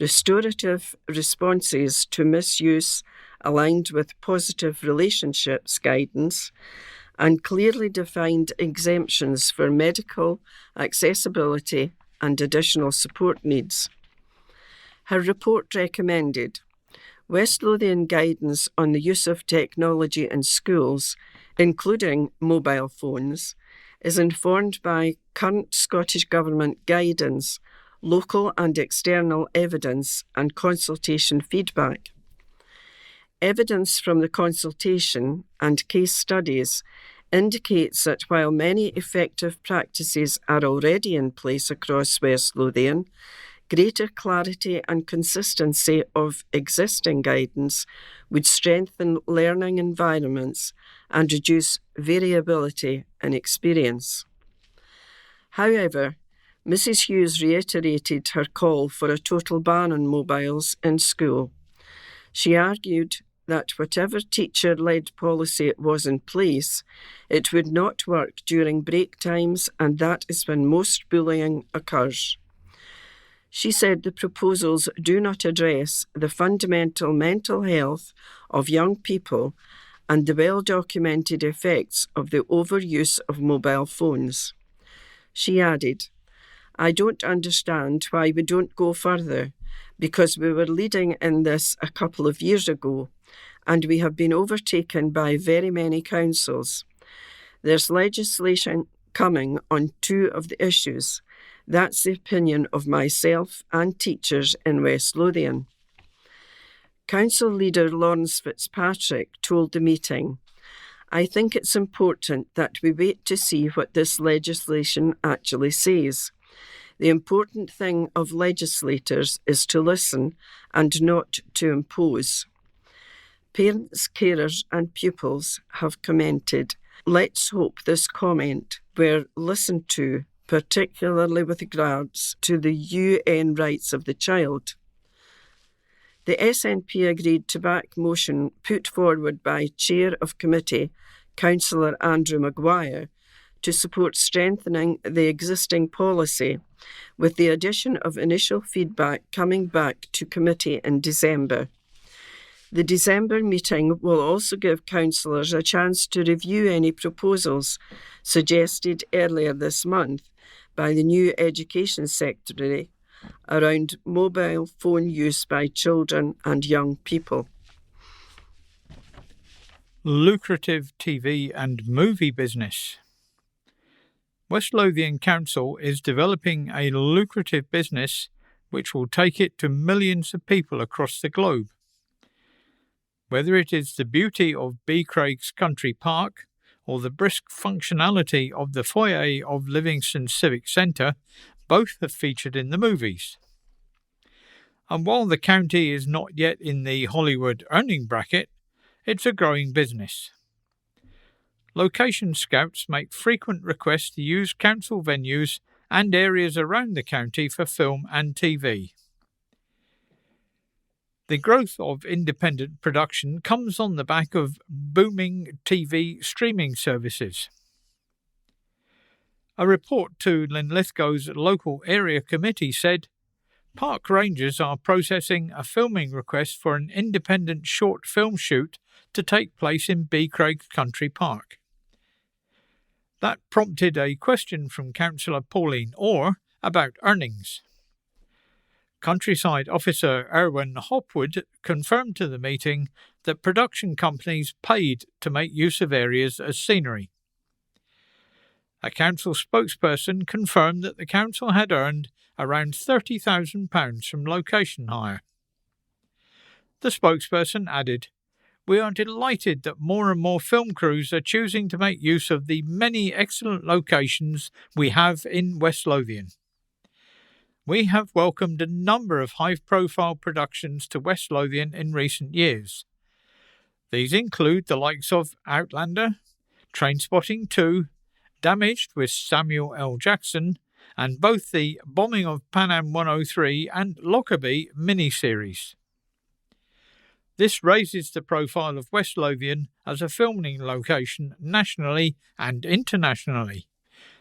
[SPEAKER 3] restorative responses to misuse aligned with positive relationships guidance, and clearly defined exemptions for medical, accessibility and additional support needs." Her report recommended West Lothian guidance on the use of technology in schools, including mobile phones, is informed by current Scottish Government guidance, local and external evidence and consultation feedback. Evidence from the consultation and case studies indicates that while many effective practices are already in place across West Lothian, greater clarity and consistency of existing guidance would strengthen learning environments and reduce variability in experience. However, Mrs. Hughes reiterated her call for a total ban on mobiles in school. She argued that whatever teacher-led policy was in place, it would not work during break times, and that is when most bullying occurs. She said the proposals do not address the fundamental mental health of young people and the well-documented effects of the overuse of mobile phones. She added, "I don't understand why we don't go further, because we were leading in this a couple of years ago, and we have been overtaken by very many councils. There's legislation coming on 2 of the issues. That's the opinion of myself and teachers in West Lothian." Council leader Lawrence Fitzpatrick told the meeting, "I think it's important that we wait to see what this legislation actually says. The important thing of legislators is to listen and not to impose." Parents, carers and pupils have commented, "Let's hope this comment were listened to, particularly with regards to the UN rights of the child." The SNP agreed to back motion put forward by Chair of Committee, Councillor Andrew Maguire, to support strengthening the existing policy, with the addition of initial feedback coming back to committee in December. The December meeting will also give councillors a chance to review any proposals suggested earlier this month by the new Education Secretary around mobile phone use by children and young people.
[SPEAKER 5] Lucrative TV and movie business. West Lothian Council is developing a lucrative business which will take it to millions of people across the globe. Whether it is the beauty of B. Craig's Country Park or the brisk functionality of the foyer of Livingston Civic Centre, both have featured in the movies. And while the county is not yet in the Hollywood earning bracket, it's a growing business. Location scouts make frequent requests to use council venues and areas around the county for film and TV. The growth of independent production comes on the back of booming TV streaming services. A report to Linlithgow's local area committee said, Park Rangers are processing a filming request for an independent short film shoot to take place in Beecraig Country Park. That prompted a question from Councillor Pauline Orr about earnings. Countryside Officer Erwin Hopwood confirmed to the meeting that production companies paid to make use of areas as scenery. A council spokesperson confirmed that the council had earned around £30,000 from location hire. The spokesperson added, "We are delighted that more and more film crews are choosing to make use of the many excellent locations we have in West Lothian. We have welcomed a number of high-profile productions to West Lothian in recent years. These include the likes of Outlander, Trainspotting 2, Damaged with Samuel L. Jackson, and both the Bombing of Pan Am 103 and Lockerbie miniseries. This raises the profile of West Lothian as a filming location nationally and internationally,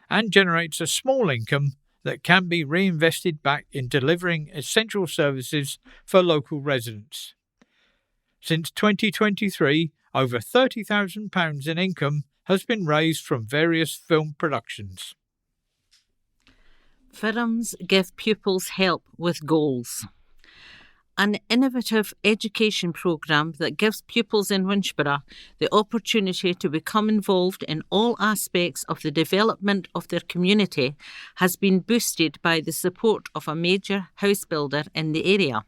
[SPEAKER 5] and generates a small income that can be reinvested back in delivering essential services for local residents. Since 2023, over £30,000 in income has been raised from various film productions."
[SPEAKER 4] Firms give pupils help with goals. An innovative education programme that gives pupils in Winchborough the opportunity to become involved in all aspects of the development of their community has been boosted by the support of a major house builder in the area.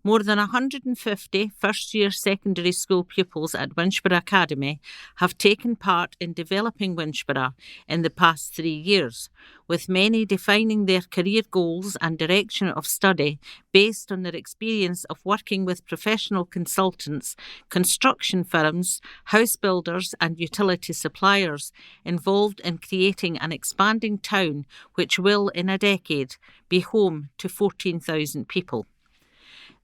[SPEAKER 4] More than 150 first-year secondary school pupils at Winchborough Academy have taken part in developing Winchborough in the past 3 years, with many defining their career goals and direction of study based on their experience of working with professional consultants, construction firms, house builders and utility suppliers involved in creating an expanding town which will, in a decade, be home to 14,000 people.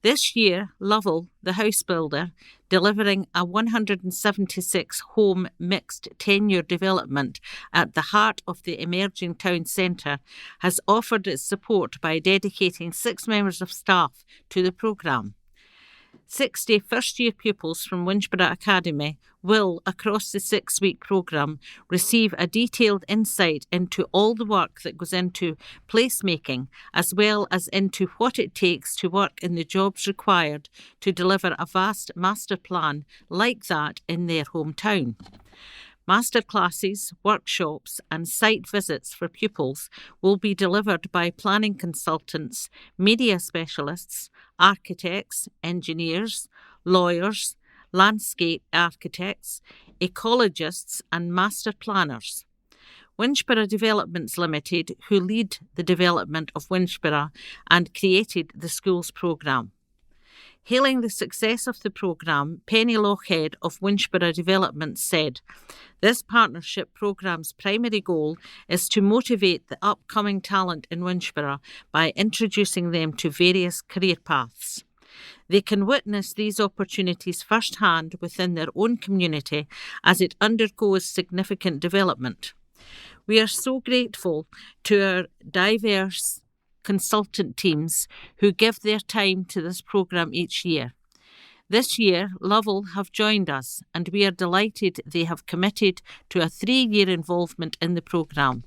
[SPEAKER 4] This year, Lovell, the house builder, delivering a 176-home mixed tenure development at the heart of the emerging town centre, has offered its support by dedicating 6 members of staff to the programme. 60 first-year pupils from Winchborough Academy will, across the 6-week programme, receive a detailed insight into all the work that goes into placemaking, as well as into what it takes to work in the jobs required to deliver a vast master plan like that in their hometown. Masterclasses, workshops and site visits for pupils will be delivered by planning consultants, media specialists, architects, engineers, lawyers, landscape architects, ecologists and master planners. Winchborough Developments Limited, who lead the development of Winchborough and created the schools programme. Hailing the success of the programme, Penny Lochhead of Winchborough Development said, "This partnership programme's primary goal is to motivate the upcoming talent in Winchborough by introducing them to various career paths. They can witness these opportunities firsthand within their own community as it undergoes significant development. We are so grateful to our diverse consultant teams who give their time to this programme each year. This year, Lovell have joined us and we are delighted they have committed to a 3-year involvement in the programme.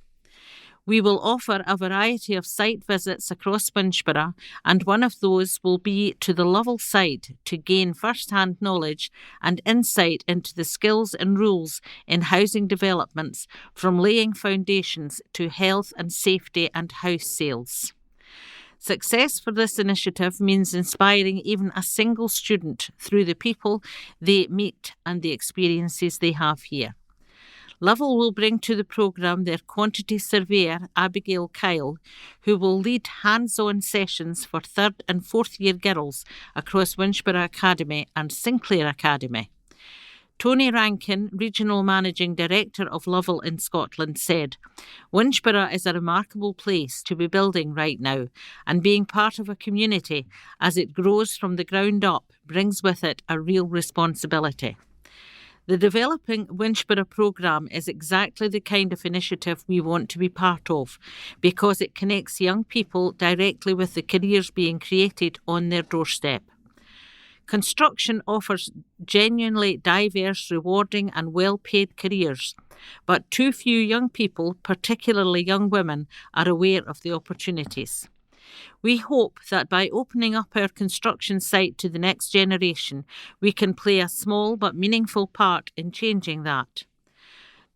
[SPEAKER 4] We will offer a variety of site visits across Winchborough, and one of those will be to the Lovell site to gain first-hand knowledge and insight into the skills and rules in housing developments, from laying foundations to health and safety and house sales. Success for this initiative means inspiring even a single student through the people they meet and the experiences they have here. Lovell will bring to the programme their quantity surveyor, Abigail Kyle, who will lead hands-on sessions for 3rd and 4th year girls across Winchborough Academy and Sinclair Academy. Tony Rankin, Regional Managing Director of Lovell in Scotland, said, "Winchborough is a remarkable place to be building right now, and being part of a community as it grows from the ground up brings with it a real responsibility." The Developing Winchborough programme is exactly the kind of initiative we want to be part of, because it connects young people directly with the careers being created on their doorstep. Construction offers genuinely diverse, rewarding and well-paid careers, but too few young people, particularly young women, are aware of the opportunities. We hope that by opening up our construction site to the next generation, we can play a small but meaningful part in changing that.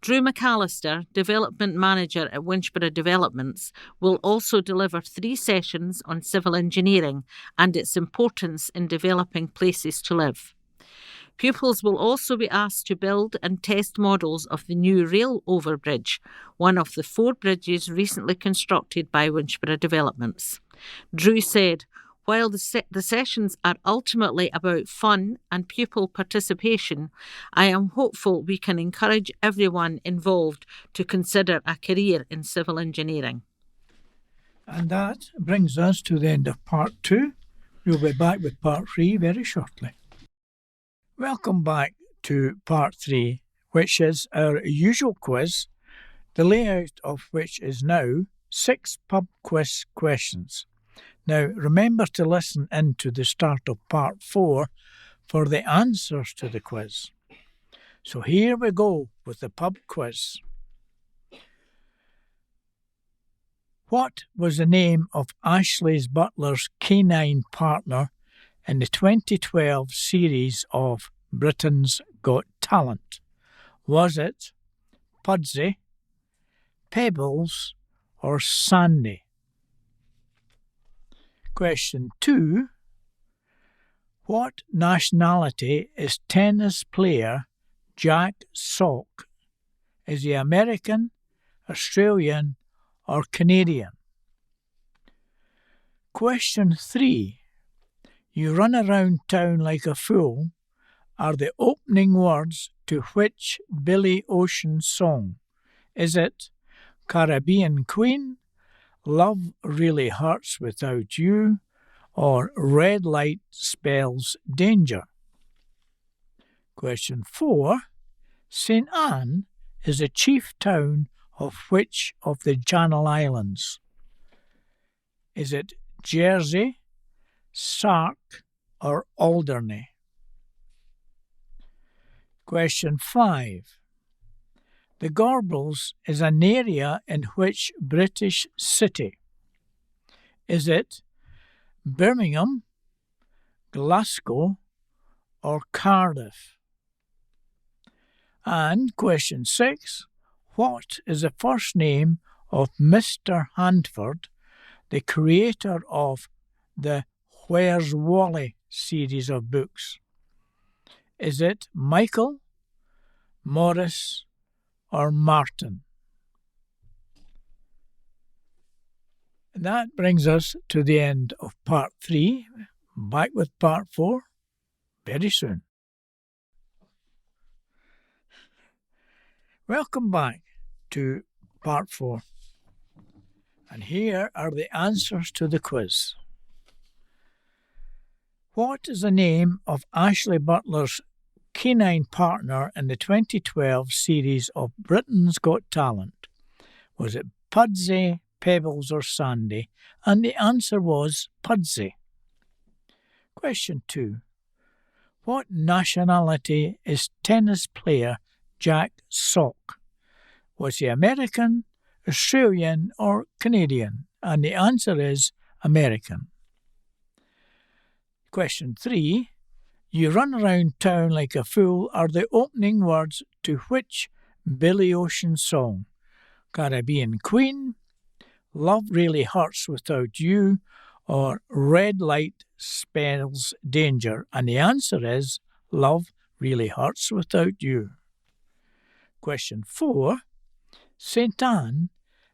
[SPEAKER 4] Drew McAllister, Development Manager at Winchborough Developments, will also deliver 3 sessions on civil engineering and its importance in developing places to live. Pupils will also be asked to build and test models of the new rail overbridge, one of the 4 bridges recently constructed by Winchborough Developments. Drew said, "While the sessions are ultimately about fun and pupil participation, I am hopeful we can encourage everyone involved to consider a career in civil engineering."
[SPEAKER 1] And that brings us to the end of part 2. We'll be back with part 3 very shortly. Welcome back to part 3, which is our usual quiz, the layout of which is now 6 pub quiz questions. Now, remember to listen in to the start of part 4 for the answers to the quiz. So here we go with the pub quiz. What was the name of Ashley Butler's canine partner in the 2012 series of Britain's Got Talent? Was it Pudsey, Pebbles, or Sandy? Question 2. What nationality is tennis player Jack Sock? Is he American, Australian, or Canadian? Question 3. You run around town like a fool are the opening words to which Billy Ocean song? Is it Caribbean Queen, Love Really Hurts Without You, or Red Light Spells Danger? Question 4. St. Anne is the chief town of which of the Channel Islands? Is it Jersey, Sark, or Alderney? Question 5. The Gorbals is an area in which British city? Is it Birmingham, Glasgow, or Cardiff? And question 6. What is the first name of Mr. Handford, the creator of the Where's Wally series of books? Is it Michael, Morris, or Martin? And that brings us to the end of part 3. Back with part 4 very soon. Welcome back to part 4. And here are the answers to the quiz. What is the name of Ashley Butler's canine partner in the 2012 series of Britain's Got Talent? Was it Pudsey, Pebbles, or Sandy? And the answer was Pudsey. Question 2. What nationality is tennis player Jack Sock? Was he American, Australian, or Canadian? And the answer is American. Question 3. You run around town like a fool are the opening words to which Billy Ocean song? Caribbean Queen, Love Really Hurts Without You, or Red Light Spells Danger? And the answer is Love Really Hurts Without You. Question 4. St. Anne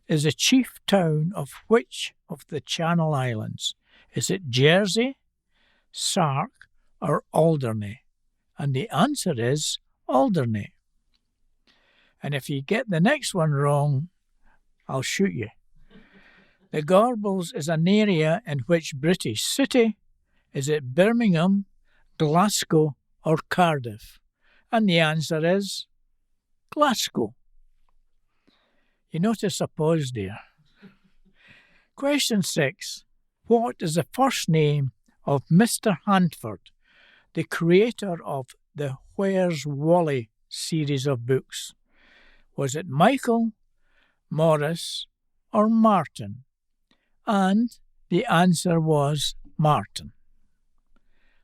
[SPEAKER 1] is the chief town of which of the Channel Islands? Is it Jersey, Sark, or Alderney? And the answer is Alderney. And if you get the next one wrong, I'll shoot you. The Gorbals is an area in which British city? Is it Birmingham, Glasgow, or Cardiff? And the answer is Glasgow. You notice a pause there. Question 6. What is the first name of Mr. Handford, the creator of the Where's Wally series of books? Was it Michael, Morris, or Martin? And the answer was Martin.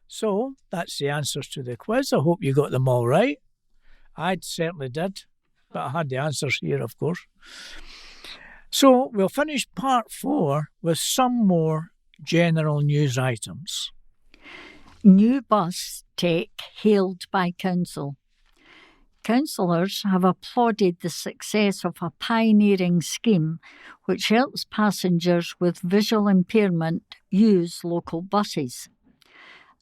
[SPEAKER 1] So that's the answers to the quiz. I hope you got them all right. I certainly did, but I had the answers here, of course. So we'll finish part 4 with some more general news items.
[SPEAKER 2] New bus tech hailed by council. Councillors have applauded the success of a pioneering scheme which helps passengers with visual impairment use local buses.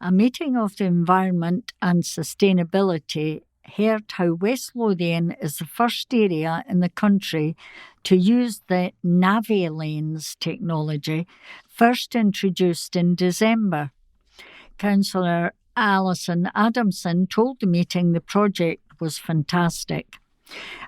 [SPEAKER 2] A meeting of the Environment and Sustainability heard how West Lothian is the first area in the country to use the Navi-Lanes technology, first introduced in December. Councillor Alison Adamson told the meeting the project was fantastic.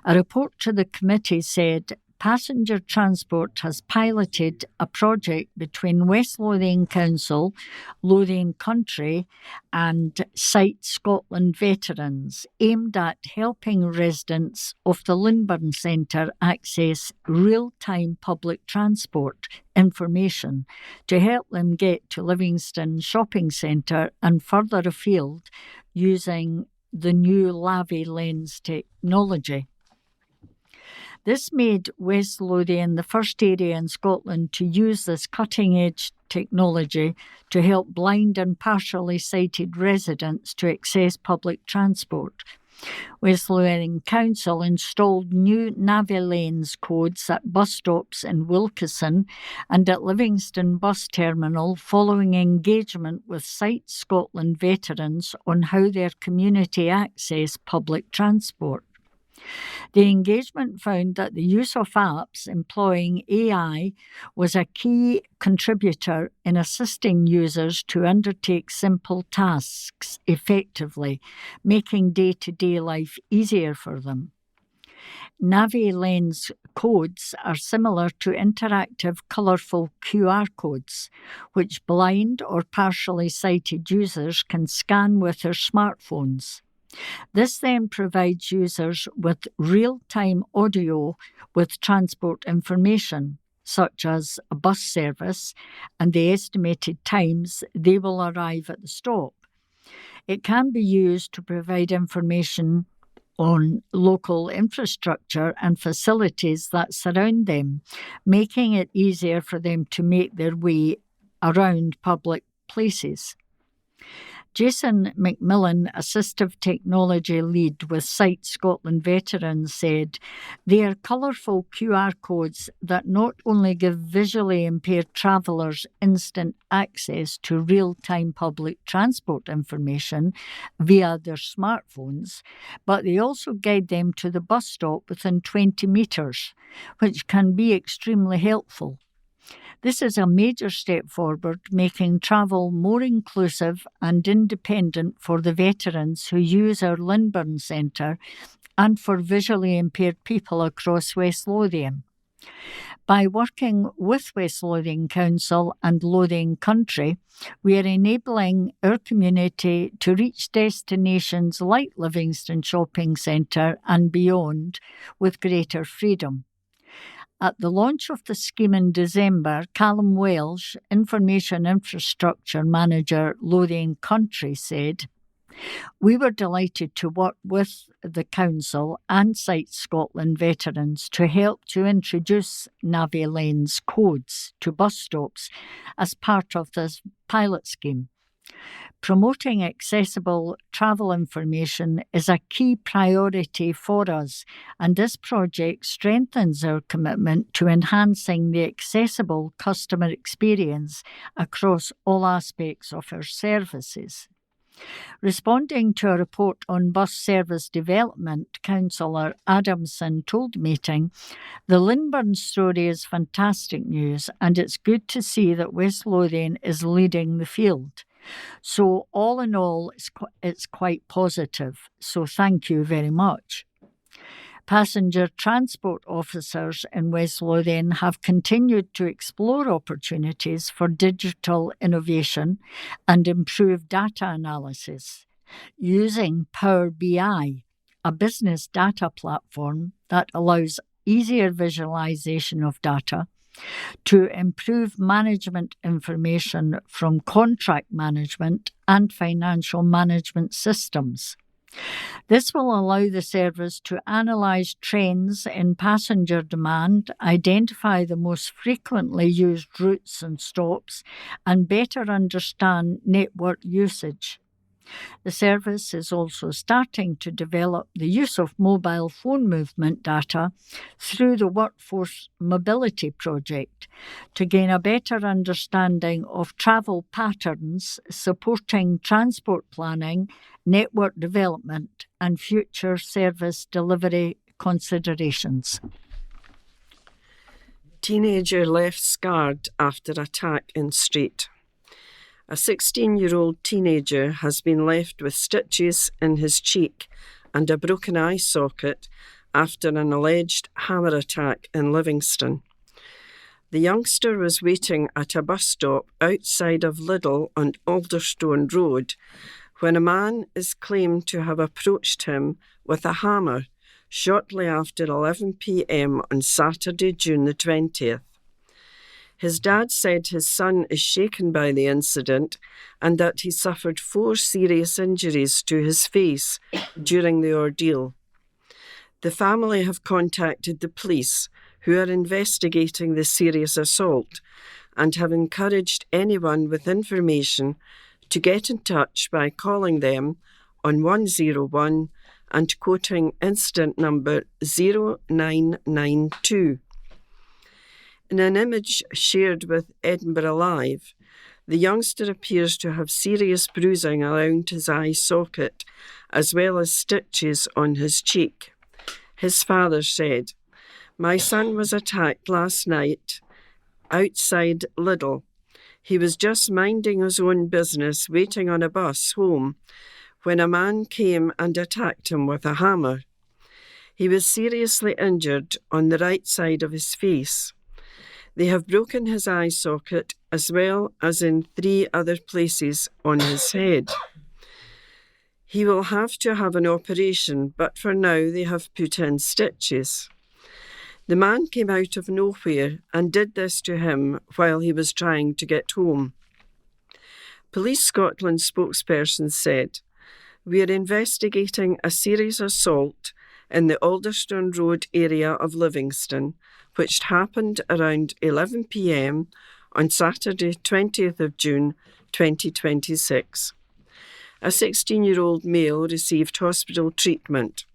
[SPEAKER 2] A report to the committee said Passenger Transport has piloted a project between West Lothian Council, Lothian Country and Sight Scotland veterans aimed at helping residents of the Lindburn Centre access real-time public transport information to help them get to Livingston Shopping Centre and further afield using the new Navi-Lanes technology. This made West Lothian the first area in Scotland to use this cutting-edge technology to help blind and partially sighted residents to access public transport. West Lothian Council installed new Navi-Lanes codes at bus stops in Wilkesson and at Livingston Bus Terminal following engagement with Sight Scotland veterans on how their community access public transport. The engagement found that the use of apps employing AI was a key contributor in assisting users to undertake simple tasks effectively, making day-to-day life easier for them. Navi-Lanes codes are similar to interactive colourful QR codes, which blind or partially sighted users can scan with their smartphones. This then provides users with real-time audio with transport information, such as a bus service and the estimated times they will arrive at the stop. It can be used to provide information on local infrastructure and facilities that surround them, making it easier for them to make their way around public places. Jason McMillan, Assistive Technology Lead with Sight Scotland Veterans, said, "They are colourful QR codes that not only give visually impaired travellers instant access to real-time public transport information via their smartphones, but they also guide them to the bus stop within 20 metres, which can be extremely helpful. This is a major step forward, making travel more inclusive and independent for the veterans who use our Lindburn Centre and for visually impaired people across West Lothian. By working with West Lothian Council and Lothian Country, we are enabling our community to reach destinations like Livingston Shopping Centre and beyond with greater freedom." At the launch of the scheme in December, Callum Welsh, Information Infrastructure Manager, Lothian Country, said, "We were delighted to work with the Council and Sight Scotland veterans to help to introduce Navi-Lanes codes to bus stops as part of this pilot scheme. Promoting accessible travel information is a key priority for us, and this project strengthens our commitment to enhancing the accessible customer experience across all aspects of our services." Responding to a report on bus service development, Councillor Adamson told the meeting, "The Linburn story is fantastic news, and it's good to see that West Lothian is leading the field. So all in all, it's quite positive. So thank you very much." Passenger transport officers in West Lothian have continued to explore opportunities for digital innovation and improved data analysis using Power BI, a business data platform that allows easier visualization of data to improve management information from contract management and financial management systems. This will allow the service to analyse trends in passenger demand, identify the most frequently used routes and stops, and better understand network usage. The service is also starting to develop the use of mobile phone movement data through the Workforce Mobility Project to gain a better understanding of travel patterns, supporting transport planning, network development, and future service delivery considerations.
[SPEAKER 3] Teenager left scarred after attack in street. A 16-year-old teenager has been left with stitches in his cheek and a broken eye socket after an alleged hammer attack in Livingston. The youngster was waiting at a bus stop outside of Lidl on Alderstone Road when a man is claimed to have approached him with a hammer shortly after 11 p.m. on Saturday, June the 20th. His dad said his son is shaken by the incident and that he suffered 4 serious injuries to his face during the ordeal. The family have contacted the police, who are investigating the serious assault, and have encouraged anyone with information to get in touch by calling them on 101 and quoting incident number 0992. In an image shared with Edinburgh Live, the youngster appears to have serious bruising around his eye socket, as well as stitches on his cheek. His father said, "My son was attacked last night outside Lidl. He was just minding his own business, waiting on a bus home, when a man came and attacked him with a hammer. He was seriously injured on the right side of his face. They have broken his eye socket as well as in 3 other places on his head. He will have to have an operation, but for now they have put in stitches. The man came out of nowhere and did this to him while he was trying to get home." Police Scotland spokesperson said, "We are investigating a serious assault in the Alderstone Road area of Livingston, which happened around 11 p.m. on Saturday, 20th of June 2026. A 16-year-old male received hospital treatment.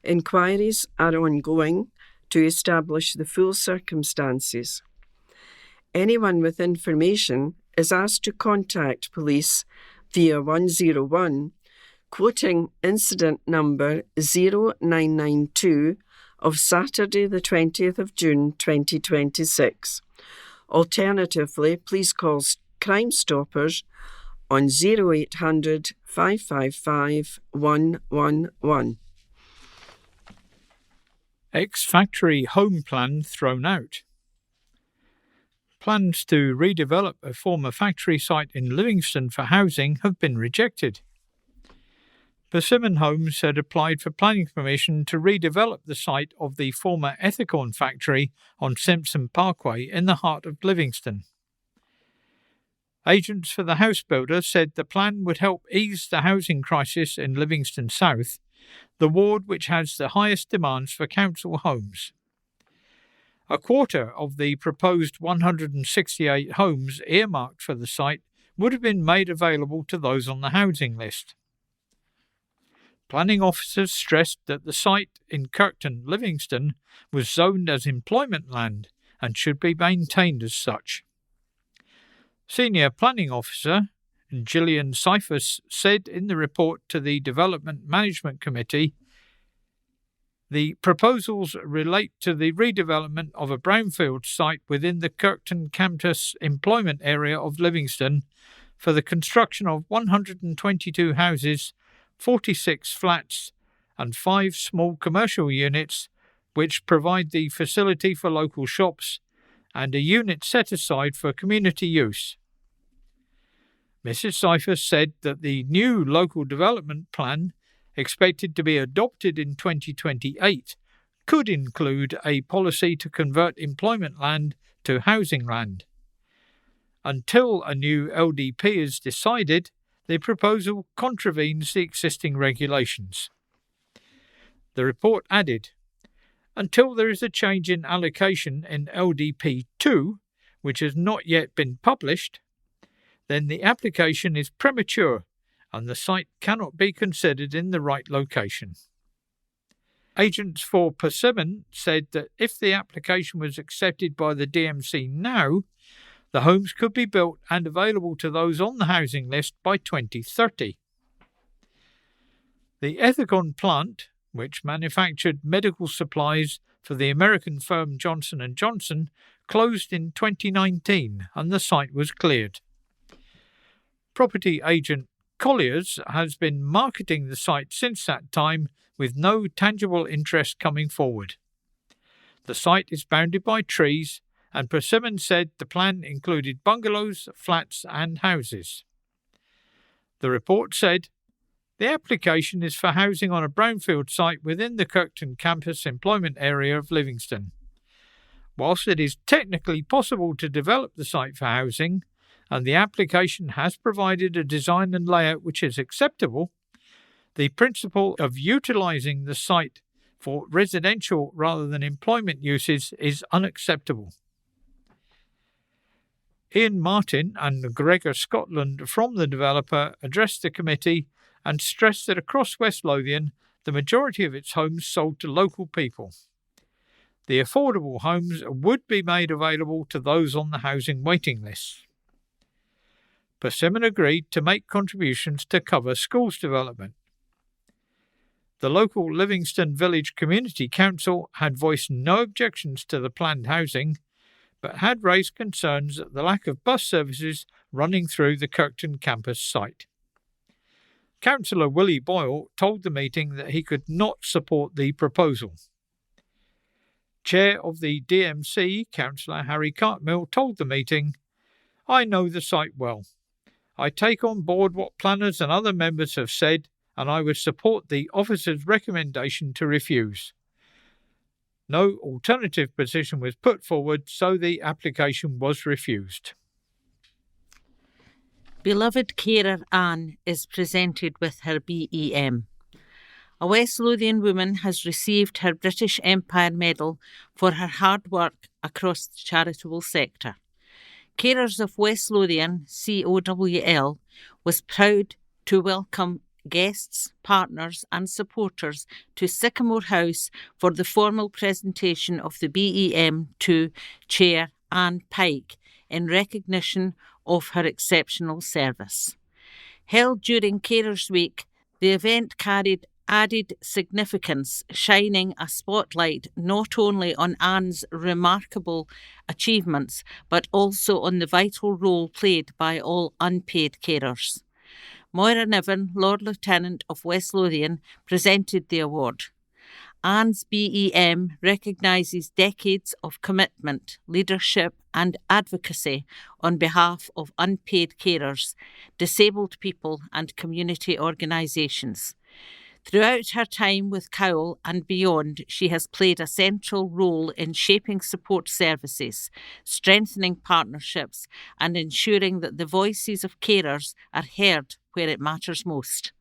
[SPEAKER 3] Inquiries are ongoing to establish the full circumstances. Anyone with information is asked to contact police via 101, quoting incident number 0992 of Saturday the 20th of June 2026. Alternatively, please call Crime Stoppers on 0800 555 111.
[SPEAKER 5] Ex-factory home plan thrown out. Plans to redevelop a former factory site in Livingston for housing have been rejected. Persimmon Homes had applied for planning permission to redevelop the site of the former Ethicon factory on Simpson Parkway in the heart of Livingston. Agents for the house builder said the plan would help ease the housing crisis in Livingston South, the ward which has the highest demands for council homes. A quarter of the proposed 168 homes earmarked for the site would have been made available to those on the housing list. Planning officers stressed that the site in Kirkton, Livingston, was zoned as employment land and should be maintained as such. Senior Planning Officer Gillian Cyphers, said in the report to the Development Management Committee, the proposals relate to the redevelopment of a brownfield site within the Kirkton campus employment area of Livingston for the construction of 122 houses, 46 flats and 5 small commercial units which provide the facility for local shops and a unit set aside for community use. Mrs. Cyphers said that the new local development plan, expected to be adopted in 2028, could include a policy to convert employment land to housing land. Until a new LDP is decided, the proposal contravenes the existing regulations. The report added, until there is a change in allocation in LDP 2, which has not yet been published, then the application is premature and the site cannot be considered in the right location. Agents for Persimmon said that if the application was accepted by the DMC now, the homes could be built and available to those on the housing list by 2030. The Ethicon plant, which manufactured medical supplies for the American firm Johnson & Johnson, closed in 2019 and the site was cleared. Property agent Colliers has been marketing the site since that time with no tangible interest coming forward. The site is bounded by trees, and Persimmon said the plan included bungalows, flats and houses. The report said, the application is for housing on a brownfield site within the Kirkton campus employment area of Livingston. Whilst it is technically possible to develop the site for housing, and the application has provided a design and layout which is acceptable, the principle of utilising the site for residential rather than employment uses is unacceptable. Ian Martin and Gregor Scotland from the developer addressed the committee and stressed that across West Lothian, the majority of its homes sold to local people. The affordable homes would be made available to those on the housing waiting list. Persimmon agreed to make contributions to cover schools development. The local Livingston Village Community Council had voiced no objections to the planned housing, but had raised concerns at the lack of bus services running through the Kirkton campus site. Councillor Willie Boyle told the meeting that he could not support the proposal. Chair of the DMC, Councillor Harry Cartmill, told the meeting, I know the site well. I take on board what planners and other members have said, and I would support the officer's recommendation to refuse. No alternative position was put forward, so the application was refused.
[SPEAKER 4] Beloved carer Anne is presented with her BEM. A West Lothian woman has received her British Empire Medal for her hard work across the charitable sector. Carers of West Lothian, COWL, was proud to welcome guests, partners and supporters to Sycamore House for the formal presentation of the BEM to Chair Anne Pike in recognition of her exceptional service. Held during Carers Week, the event carried added significance, shining a spotlight not only on Anne's remarkable achievements, but also on the vital role played by all unpaid carers. Moira Niven, Lord Lieutenant of West Lothian, presented the award. Anne's BEM recognises decades of commitment, leadership and advocacy on behalf of unpaid carers, disabled people and community organisations. Throughout her time with Cowell and beyond, she has played a central role in shaping support services, strengthening partnerships and ensuring that the voices of carers are heard where it matters most.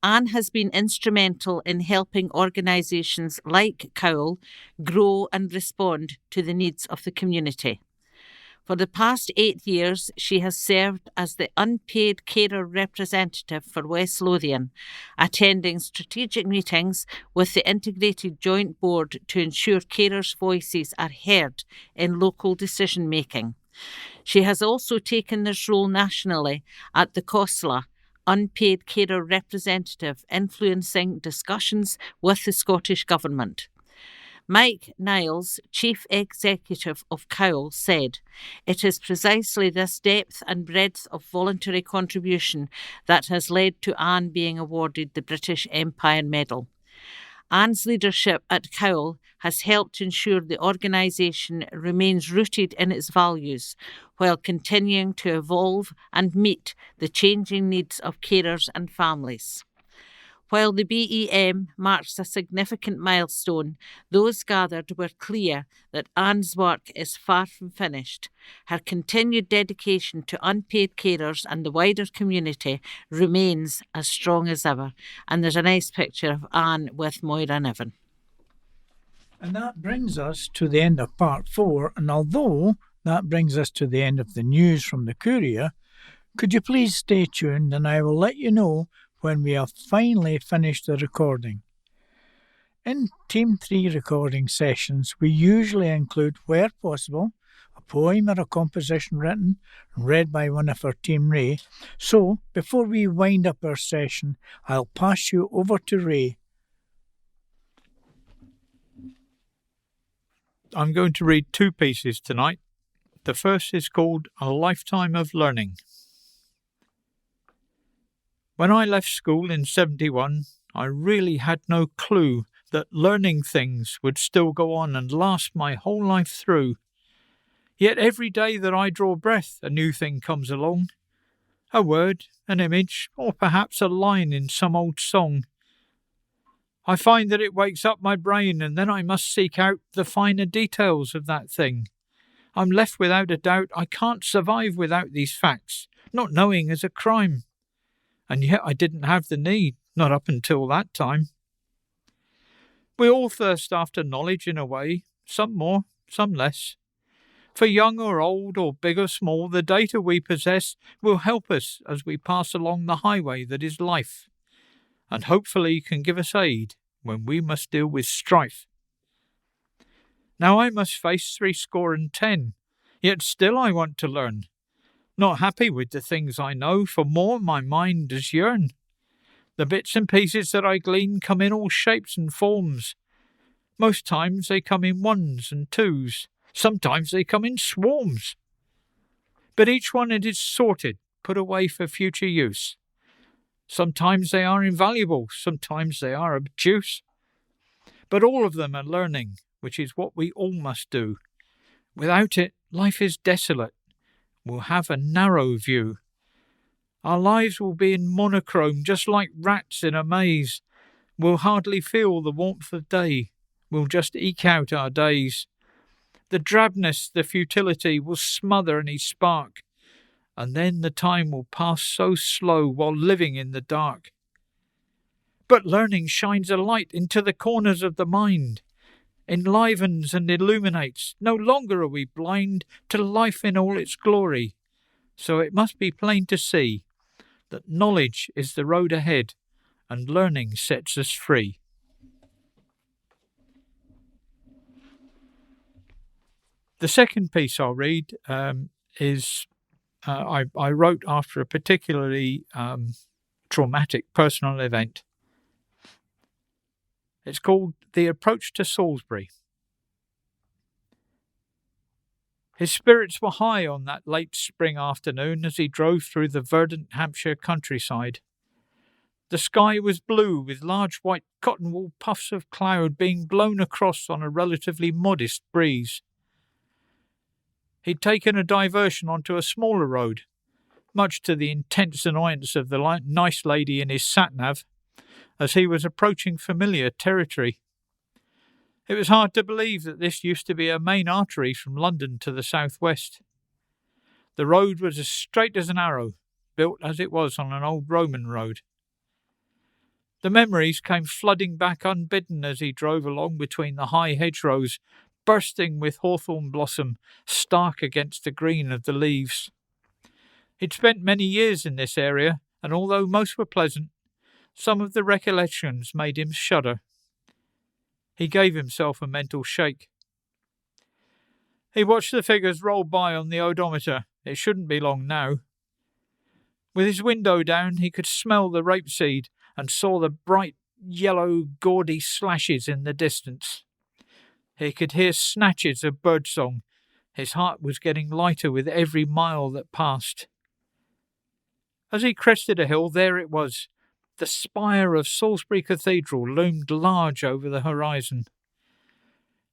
[SPEAKER 4] Anne has been instrumental in helping organisations like Cowell grow and respond to the needs of the community. For the past 8 years, she has served as the unpaid carer representative for West Lothian, attending strategic meetings with the Integrated Joint Board to ensure carers' voices are heard in local decision-making. She has also taken this role nationally at the COSLA, Unpaid Carer Representative, influencing discussions with the Scottish Government. Mike Niles, Chief Executive of Cowell, said, "It is precisely this depth and breadth of voluntary contribution that has led to Anne being awarded the British Empire Medal. Anne's leadership at Cowell has helped ensure the organisation remains rooted in its values while continuing to evolve and meet the changing needs of carers and families." While the BEM marks a significant milestone, those gathered were clear that Anne's work is far from finished. Her continued dedication to unpaid carers and the wider community remains as strong as ever. And there's a nice picture of Anne with Moira Niven.
[SPEAKER 1] And that brings us to the end of part 4, and although that brings us to the end of the news from the Courier, could you please stay tuned and I will let you know when we have finally finished the recording. In Team 3 recording sessions, we usually include, where possible, a poem or a composition written and read by one of our Team Ray. So, before we wind up our session, I'll pass you over to Ray.
[SPEAKER 5] I'm going to read 2 pieces tonight. The first is called A Lifetime of Learning. When I left school in 71, I really had no clue that learning things would still go on and last my whole life through. Yet every day that I draw breath, a new thing comes along. A word, an image, or perhaps a line in some old song. I find that it wakes up my brain, and then I must seek out the finer details of that thing. I'm left without a doubt I can't survive without these facts. Not knowing is a crime. And yet I didn't have the need, not up until that time. We all thirst after knowledge in a way, some more, some less. For young or old, or big or small, the data we possess will help us as we pass along the highway that is life, and hopefully can give us aid when we must deal with strife. Now I must face 70, yet still I want to learn. Not happy with the things I know, for more my mind does yearn. The bits and pieces that I glean come in all shapes and forms. Most times they come in 1s and 2s, sometimes they come in swarms. But each one it is sorted, put away for future use. Sometimes they are invaluable, sometimes they are obtuse. But all of them are learning, which is what we all must do. Without it, life is desolate. We'll have a narrow view. Our lives will be in monochrome, just like rats in a maze. We'll hardly feel the warmth of day. We'll just eke out our days. The drabness, the futility will smother any spark, and then the time will pass so slow while living in the dark. But learning shines a light into the corners of the mind, enlivens and illuminates. No longer are we blind to life in all its glory. So it must be plain to see that knowledge is the road ahead, and learning sets us free. The second piece I'll read is I wrote after a particularly traumatic personal event. It's called The Approach to Salisbury. His spirits were high on that late spring afternoon as he drove through the verdant Hampshire countryside. The sky was blue, with large white cotton wool puffs of cloud being blown across on a relatively modest breeze. He'd taken a diversion onto a smaller road, much to the intense annoyance of the nice lady in his sat-nav, as he was approaching familiar territory. It was hard to believe that this used to be a main artery from London to the southwest. The road was as straight as an arrow, built as it was on an old Roman road. The memories came flooding back unbidden as he drove along between the high hedgerows, bursting with hawthorn blossom, stark against the green of the leaves. He'd spent many years in this area, and although most were pleasant, some of the recollections made him shudder. He gave himself a mental shake. He watched the figures roll by on the odometer. It shouldn't be long now. With his window down, he could smell the rapeseed and saw the bright yellow gaudy slashes in the distance. He could hear snatches of birdsong. His heart was getting lighter with every mile that passed. As he crested a hill, there it was. The spire of Salisbury Cathedral loomed large over the horizon.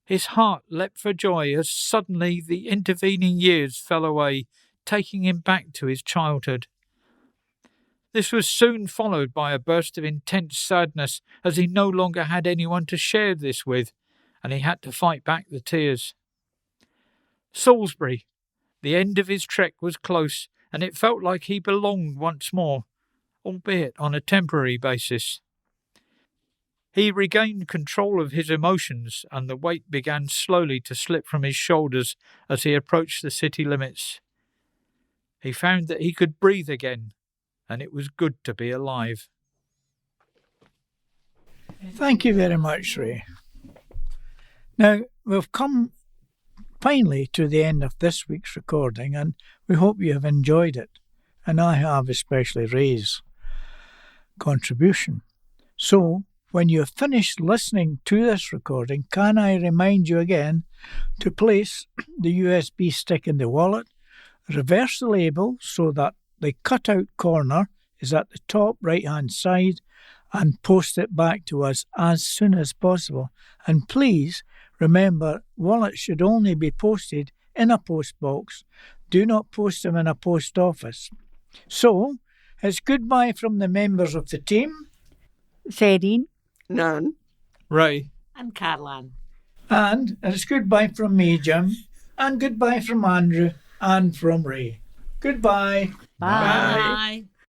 [SPEAKER 5] His heart leapt for joy as suddenly the intervening years fell away, taking him back to his childhood. This was soon followed by a burst of intense sadness, as he no longer had anyone to share this with, and he had to fight back the tears. Salisbury. The end of his trek was close, and it felt like he belonged once more, albeit on a temporary basis. He regained control of his emotions, and the weight began slowly to slip from his shoulders as he approached the city limits. He found that he could breathe again, and it was good to be alive.
[SPEAKER 1] Thank you very much, Ray. Now, we've come finally to the end of this week's recording, and we hope you have enjoyed it, and I have, especially Ray's contribution. So, when you have finished listening to this recording, can I remind you again to place the USB stick in the wallet, reverse the label so that the cutout corner is at the top right-hand side, and post it back to us as soon as possible. And please remember, wallets should only be posted in a post box. Do not post them in a post office. So, it's goodbye from the members of the team.
[SPEAKER 2] Ferine.
[SPEAKER 3] Nan.
[SPEAKER 5] Ray.
[SPEAKER 4] And Caroline.
[SPEAKER 1] And it's goodbye from me, Jim. And goodbye from Andrew and from Ray. Goodbye.
[SPEAKER 2] Bye.
[SPEAKER 4] Bye.